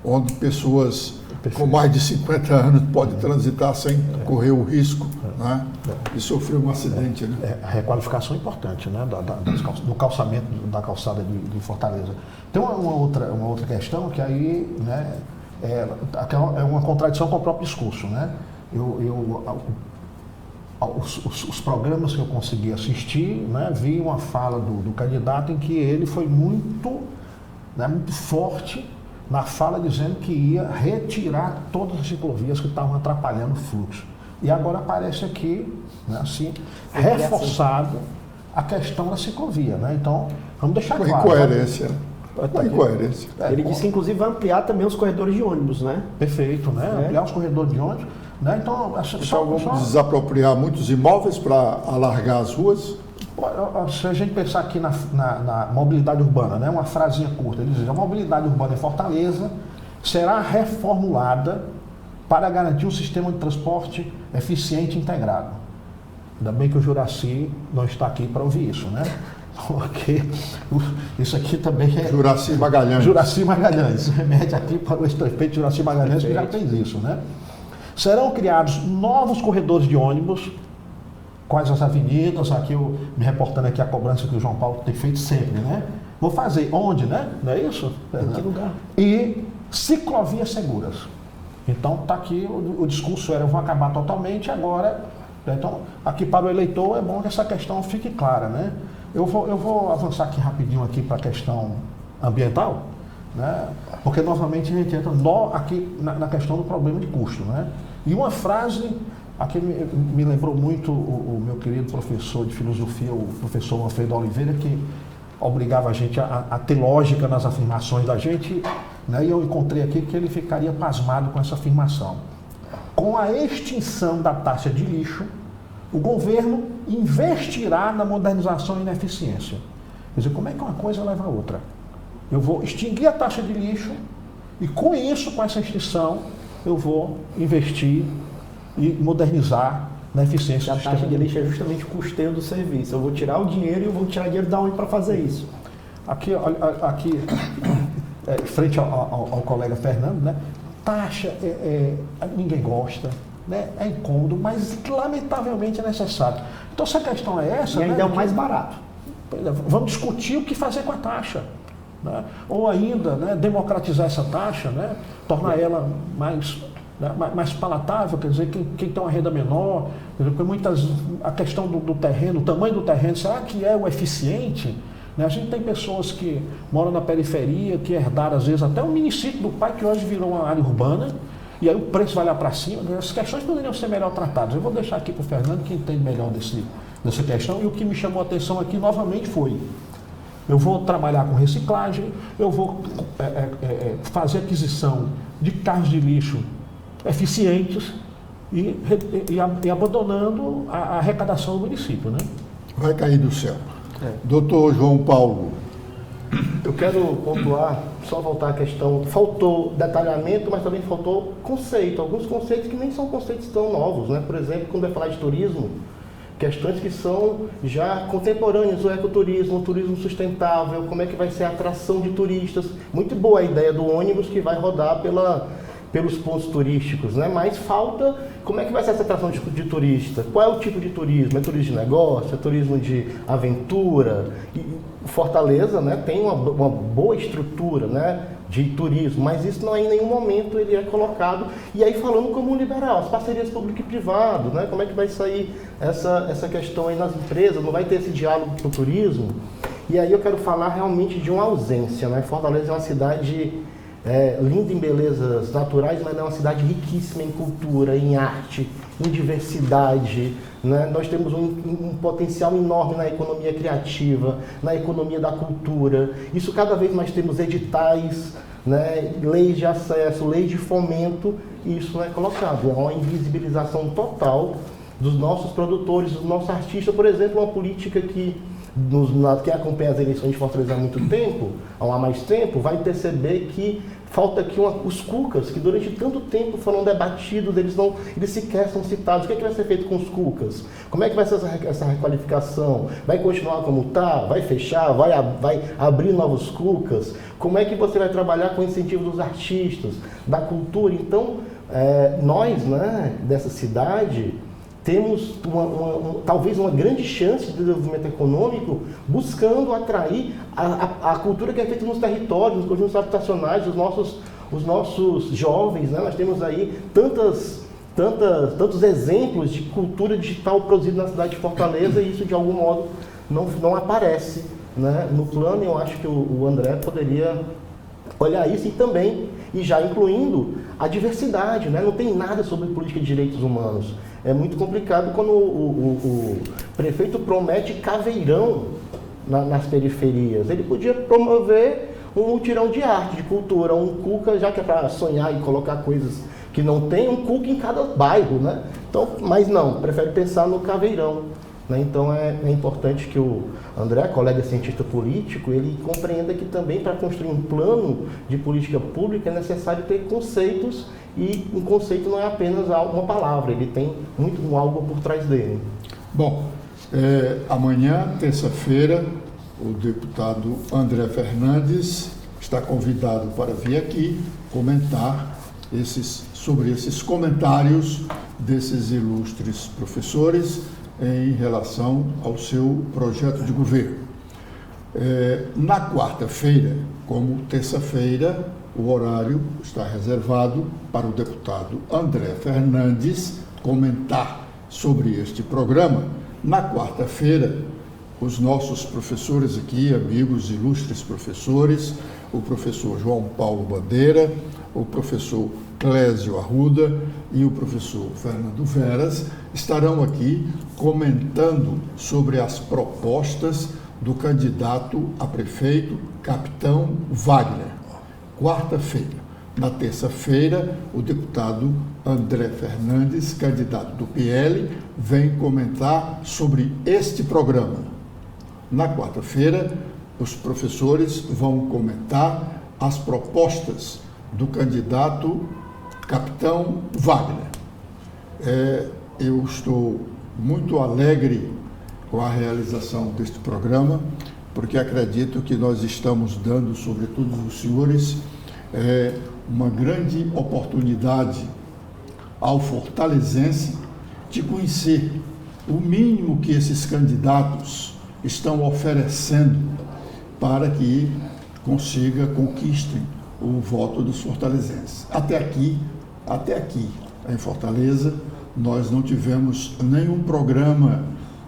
onde pessoas com mais de 50 anos podem transitar sem correr o risco, né, de sofrer um acidente. Né? A requalificação é importante, né, do calçamento da calçada de Fortaleza. Tem uma outra questão que aí, né, é uma contradição com o próprio discurso. Né? Os programas que eu consegui assistir, né, vi uma fala do candidato em que ele foi muito forte na fala dizendo que ia retirar todas as ciclovias que estavam atrapalhando o fluxo. E agora aparece aqui, né, assim, reforçado a questão da ciclovia. Né? Então, vamos deixar claro. Incoerência. Incoerência. Ele disse que inclusive vai ampliar também os corredores de ônibus, né? Perfeito, né? Ampliar os corredores de ônibus. Né? Então, vamos desapropriar muitos imóveis para alargar as ruas? Se a gente pensar aqui na mobilidade urbana, né? Uma frasinha curta, ele diz: a mobilidade urbana em Fortaleza será reformulada para garantir um sistema de transporte eficiente e integrado. Ainda bem que o Juraci não está aqui para ouvir isso, né? Porque isso aqui também é... Juraci Magalhães. Juraci Magalhães. Remete aqui para o ex-prefeito Juraci Magalhães, que já fez isso, né? Serão criados novos corredores de ônibus. Quais as avenidas, aqui eu me reportando aqui a cobrança que o João Paulo tem feito sempre, né? Vou fazer onde, né? Não é isso? Em que lugar? E ciclovias seguras. Então está aqui, o discurso era: eu vou acabar totalmente agora. Então, aqui para o eleitor é bom que essa questão fique clara, né? Eu vou avançar aqui rapidinho aqui para a questão ambiental, né? Porque novamente a gente entra aqui na questão do problema de custo, né? E uma frase aqui me lembrou muito o meu querido professor de filosofia, o professor Manfredo Oliveira, que obrigava a gente a ter lógica nas afirmações da gente, né? E eu encontrei aqui que ele ficaria pasmado com essa afirmação. Com a extinção da taxa de lixo, o governo investirá na modernização e na eficiência. Quer dizer, como é que uma coisa leva a outra? Eu vou extinguir a taxa de lixo E com isso, com essa extinção, eu vou investir e modernizar na eficiência do A taxa sistema. de lixo é justamente o custeio do serviço. Eu vou tirar o dinheiro e eu vou tirar dinheiro da onde para fazer isso? Aqui, frente ao colega Fernando, né? Taxa ninguém gosta, né? É incômodo, mas lamentavelmente é necessário. Então, se a questão é essa, E ainda né, é o mais barato. vamos discutir o que fazer com a taxa. Né? Ou ainda, né, democratizar essa taxa, né? Tornar ela mais palatável, quer dizer, quem tem uma renda menor, porque a questão do terreno, o tamanho do terreno, será que é o eficiente? Né? A gente tem pessoas que moram na periferia, que herdaram às vezes até um miniciclo do pai, que hoje virou uma área urbana, e aí o preço vai lá para cima. As questões poderiam ser melhor tratadas. Eu vou deixar aqui para o Fernando, que entende melhor dessa questão, e o que me chamou a atenção aqui novamente foi: eu vou trabalhar com reciclagem, eu vou fazer aquisição de carros de lixo eficientes e abandonando a arrecadação do município, né? Vai cair do céu. Doutor João Paulo. Eu quero pontuar, só voltar à questão, faltou detalhamento, mas também faltou conceito, alguns conceitos que nem são conceitos tão novos, né? Por exemplo, quando vai falar de turismo, questões que são já contemporâneas, o ecoturismo, o turismo sustentável, como é que vai ser a atração de turistas. Muito boa a ideia do ônibus que vai rodar pelos pontos turísticos, né? Mas falta como é que vai ser essa atração de turista, qual é o tipo de turismo, é turismo de negócio, é turismo de aventura. E Fortaleza, né, tem uma boa estrutura, né, de turismo, mas isso não é em nenhum momento ele é colocado. E aí falando como liberal, as parcerias público e privado, né, como é que vai sair essa questão aí nas empresas, não vai ter esse diálogo com o turismo. E aí eu quero falar realmente de uma ausência, né? Fortaleza é uma cidade linda em belezas naturais, mas é uma cidade riquíssima em cultura, em arte, em diversidade, né? Nós temos um potencial enorme na economia criativa, na economia da cultura. Isso cada vez mais temos editais, né? Leis de acesso, leis de fomento, e isso não é colocado. É uma invisibilização total dos nossos produtores, dos nossos artistas. Por exemplo, uma política que quem acompanha as eleições de Fortaleza há muito tempo, há mais tempo, vai perceber que falta aqui os cucas, que durante tanto tempo foram debatidos, eles sequer são citados. O que vai ser feito com os cucas? Como é que vai ser essa requalificação? Vai continuar como está? Vai fechar? Vai abrir novos cucas? Como é que você vai trabalhar com o incentivo dos artistas, da cultura? Então, nós, né, dessa cidade, temos talvez uma grande chance de desenvolvimento econômico buscando atrair a cultura que é feita nos territórios, nos conjuntos habitacionais, os nossos jovens, né? Nós temos aí tantos exemplos de cultura digital produzida na cidade de Fortaleza, e isso de algum modo não aparece, né, no plano. Eu acho que o André poderia olhar isso, e também, e já incluindo a diversidade, né? Não tem nada sobre política de direitos humanos. É muito complicado quando o prefeito promete caveirão nas periferias. Ele podia promover um mutirão de arte, de cultura, um cuca, já que é para sonhar e colocar coisas que não tem, um cuca em cada bairro, né? Então, mas não, prefere pensar no caveirão, né? Então é importante que o André, colega cientista político, ele compreenda que também para construir um plano de política pública é necessário ter conceitos, e um conceito não é apenas uma palavra, ele tem muito algo por trás dele. Bom, amanhã, terça-feira, o deputado André Fernandes está convidado para vir aqui comentar sobre esses comentários desses ilustres professores em relação ao seu projeto de governo. Na quarta-feira, como terça-feira, o horário está reservado para o deputado André Fernandes comentar sobre este programa. Na quarta-feira, os nossos professores aqui, amigos ilustres professores, o professor João Paulo Bandeira, o professor Clésio Arruda e o professor Fernando Veras estarão aqui comentando sobre as propostas do candidato a prefeito, Capitão Wagner. Quarta-feira. Na terça-feira, o deputado André Fernandes, candidato do PL, vem comentar sobre este programa. Na quarta-feira, os professores vão comentar as propostas do candidato Capitão Wagner. Eu estou muito alegre com a realização deste programa, porque acredito que nós estamos dando, sobretudo os senhores, uma grande oportunidade ao fortalezense de conhecer o mínimo que esses candidatos estão oferecendo para que conquistem o voto dos fortalezenses. Até aqui, em Fortaleza, nós não tivemos nenhum programa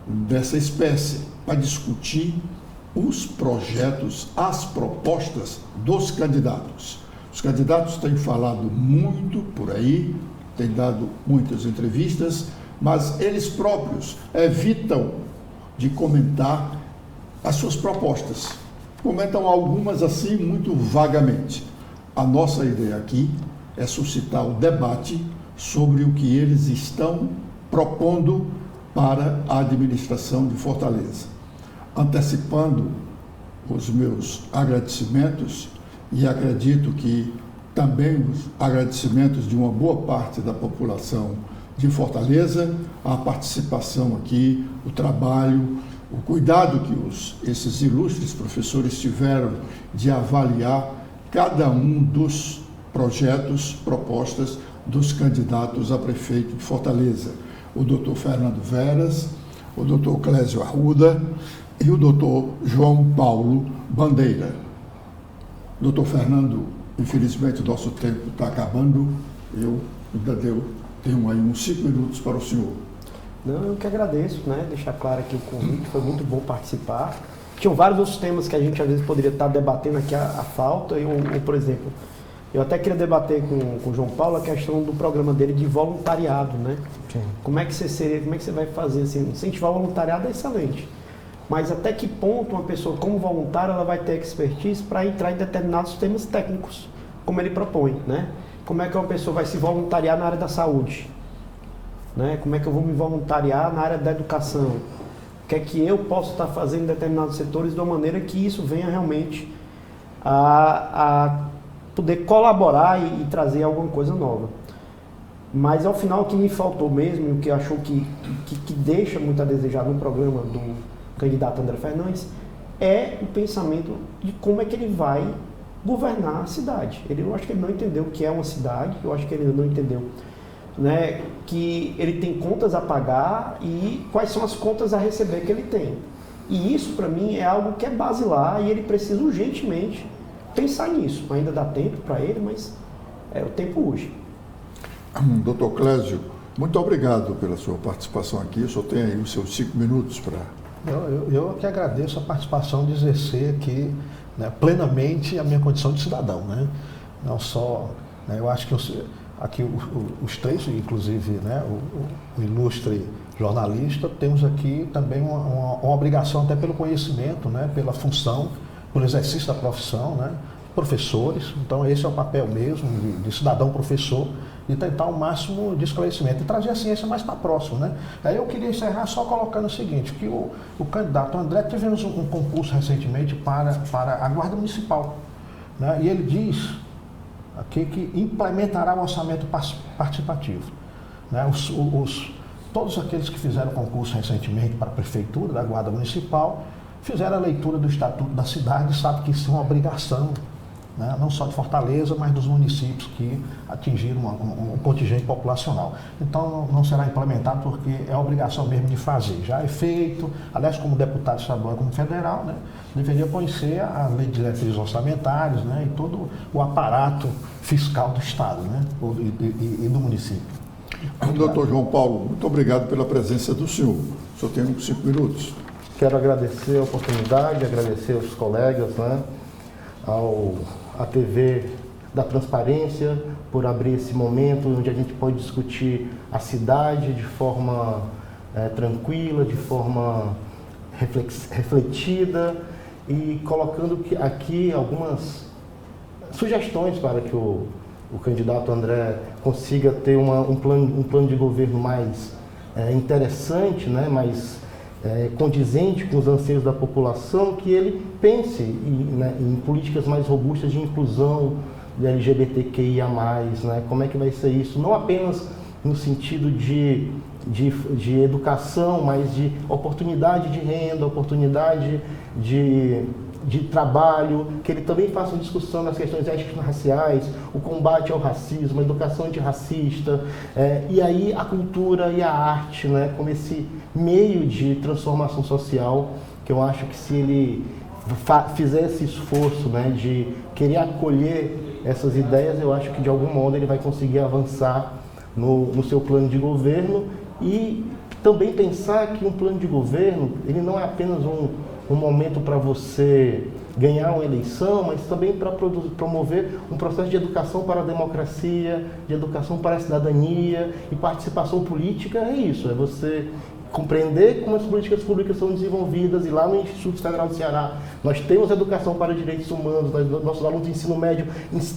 dessa espécie para discutir os projetos, as propostas dos candidatos. Os candidatos têm falado muito por aí, têm dado muitas entrevistas, mas eles próprios evitam de comentar as suas propostas. Comentam algumas assim muito vagamente. A nossa ideia aqui é suscitar o debate sobre o que eles estão propondo para a administração de Fortaleza. Antecipando os meus agradecimentos, e acredito que também os agradecimentos de uma boa parte da população de Fortaleza, a participação aqui, o trabalho, o cuidado que esses ilustres professores tiveram de avaliar cada um dos projetos, propostas dos candidatos a prefeito de Fortaleza. O doutor Fernando Veras, o doutor Clésio Arruda e o doutor João Paulo Bandeira. Doutor Fernando, infelizmente o nosso tempo está acabando, eu ainda tenho aí uns 5 minutos para o senhor. Não, eu que agradeço, né? Deixar claro aqui o convite, foi muito bom participar. Tinham vários outros temas que a gente às vezes poderia estar debatendo aqui a falta. Por exemplo, eu até queria debater com o João Paulo a questão do programa dele de voluntariado, né? Sim. Como é que você vai fazer assim? Incentivar o voluntariado é excelente. Mas até que ponto uma pessoa como voluntária ela vai ter expertise para entrar em determinados temas técnicos, como ele propõe, né? Como é que uma pessoa vai se voluntariar na área da saúde? Né? Como é que eu vou me voluntariar na área da educação? O que é que eu posso estar fazendo em determinados setores de uma maneira que isso venha realmente a poder colaborar e trazer alguma coisa nova. Mas ao final o que me faltou mesmo, o que eu acho que deixa muito a desejar no programa do candidato André Fernandes, é o pensamento de como é que ele vai governar a cidade. Eu acho que ele não entendeu o que é uma cidade, eu acho que ele não entendeu, né, que ele tem contas a pagar e quais são as contas a receber que ele tem. E isso, para mim, é algo que é basilar e ele precisa urgentemente pensar nisso. Ainda dá tempo para ele, mas é o tempo hoje. Doutor Clésio, muito obrigado pela sua participação aqui. O senhor tem aí os seus 5 minutos para... Eu que agradeço a participação de exercer aqui, né, plenamente a minha condição de cidadão, né? Não só, né, eu acho que aqui os três, inclusive, né, o ilustre jornalista, temos aqui também uma obrigação até pelo conhecimento, né, pela função, pelo exercício da profissão, né, professores. Então esse é o papel mesmo de cidadão professor, de tentar o máximo de esclarecimento e trazer a ciência mais para próximo, né? Aí eu queria encerrar só colocando o seguinte, que o candidato André, tivemos um concurso recentemente para a Guarda Municipal, né? E ele diz aqui que implementará o orçamento participativo, né? Todos aqueles que fizeram concurso recentemente para a Prefeitura da Guarda Municipal fizeram a leitura do Estatuto da Cidade e sabem que isso é uma obrigação, né? Não só de Fortaleza, mas dos municípios que atingiram um contingente populacional. Então não será implementado porque é obrigação mesmo de fazer. Já é feito, aliás, como deputado estadual e como federal, né, deveria conhecer a lei de diretrizes orçamentárias, né, e todo o aparato fiscal do Estado, né, e do município. Doutor João Paulo, muito obrigado pela presença do senhor. O senhor tem uns 5 minutos. Quero agradecer a oportunidade, agradecer aos colegas, né, à TV da Transparência, por abrir esse momento onde a gente pode discutir a cidade de forma tranquila, de forma refletida e colocando aqui algumas sugestões para que o candidato André consiga ter um plano de governo mais interessante, né, mais condizente com os anseios da população, que ele pense em políticas mais robustas de inclusão, de LGBTQIA+, né? Como é que vai ser isso? Não apenas no sentido de educação, mas de oportunidade de renda, oportunidade de trabalho, que ele também faça uma discussão nas questões étnico-raciais, o combate ao racismo, a educação antirracista, e aí a cultura e a arte, né, como esse meio de transformação social, que eu acho que se ele fizer esse esforço, né, de querer acolher essas ideias, eu acho que de algum modo ele vai conseguir avançar no seu plano de governo e também pensar que um plano de governo, ele não é apenas um momento para você ganhar uma eleição, mas também para promover um processo de educação para a democracia, de educação para a cidadania e participação política. É isso, é você compreender como as políticas públicas são desenvolvidas, e lá no Instituto Federal do Ceará nós temos educação para direitos humanos, nossos alunos de ensino médio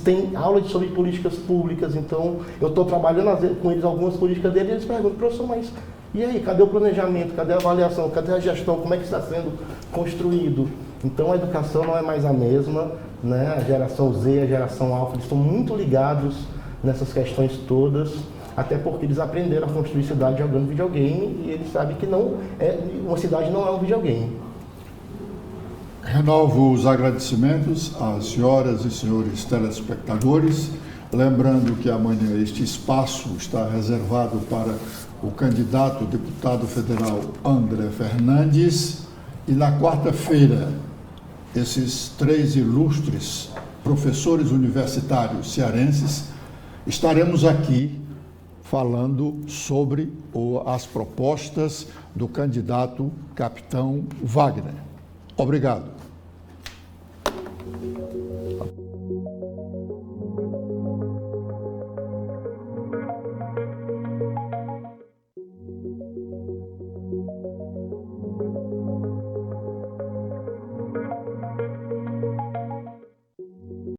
têm aula sobre políticas públicas, então eu estou trabalhando com eles algumas políticas deles e eles perguntam, professor, mas e aí, cadê o planejamento, cadê a avaliação, cadê a gestão, como é que está sendo construído? Então a educação não é mais a mesma, né? A geração Z, a geração Alfa, eles estão muito ligados nessas questões todas, até porque eles aprenderam a construir cidade jogando videogame e eles sabem que uma cidade não é um videogame. Renovo os agradecimentos às senhoras e senhores telespectadores, lembrando que amanhã este espaço está reservado para o candidato deputado federal André Fernandes, e na quarta-feira esses 3 ilustres professores universitários cearenses estaremos aqui falando sobre as propostas do candidato capitão Wagner. Obrigado.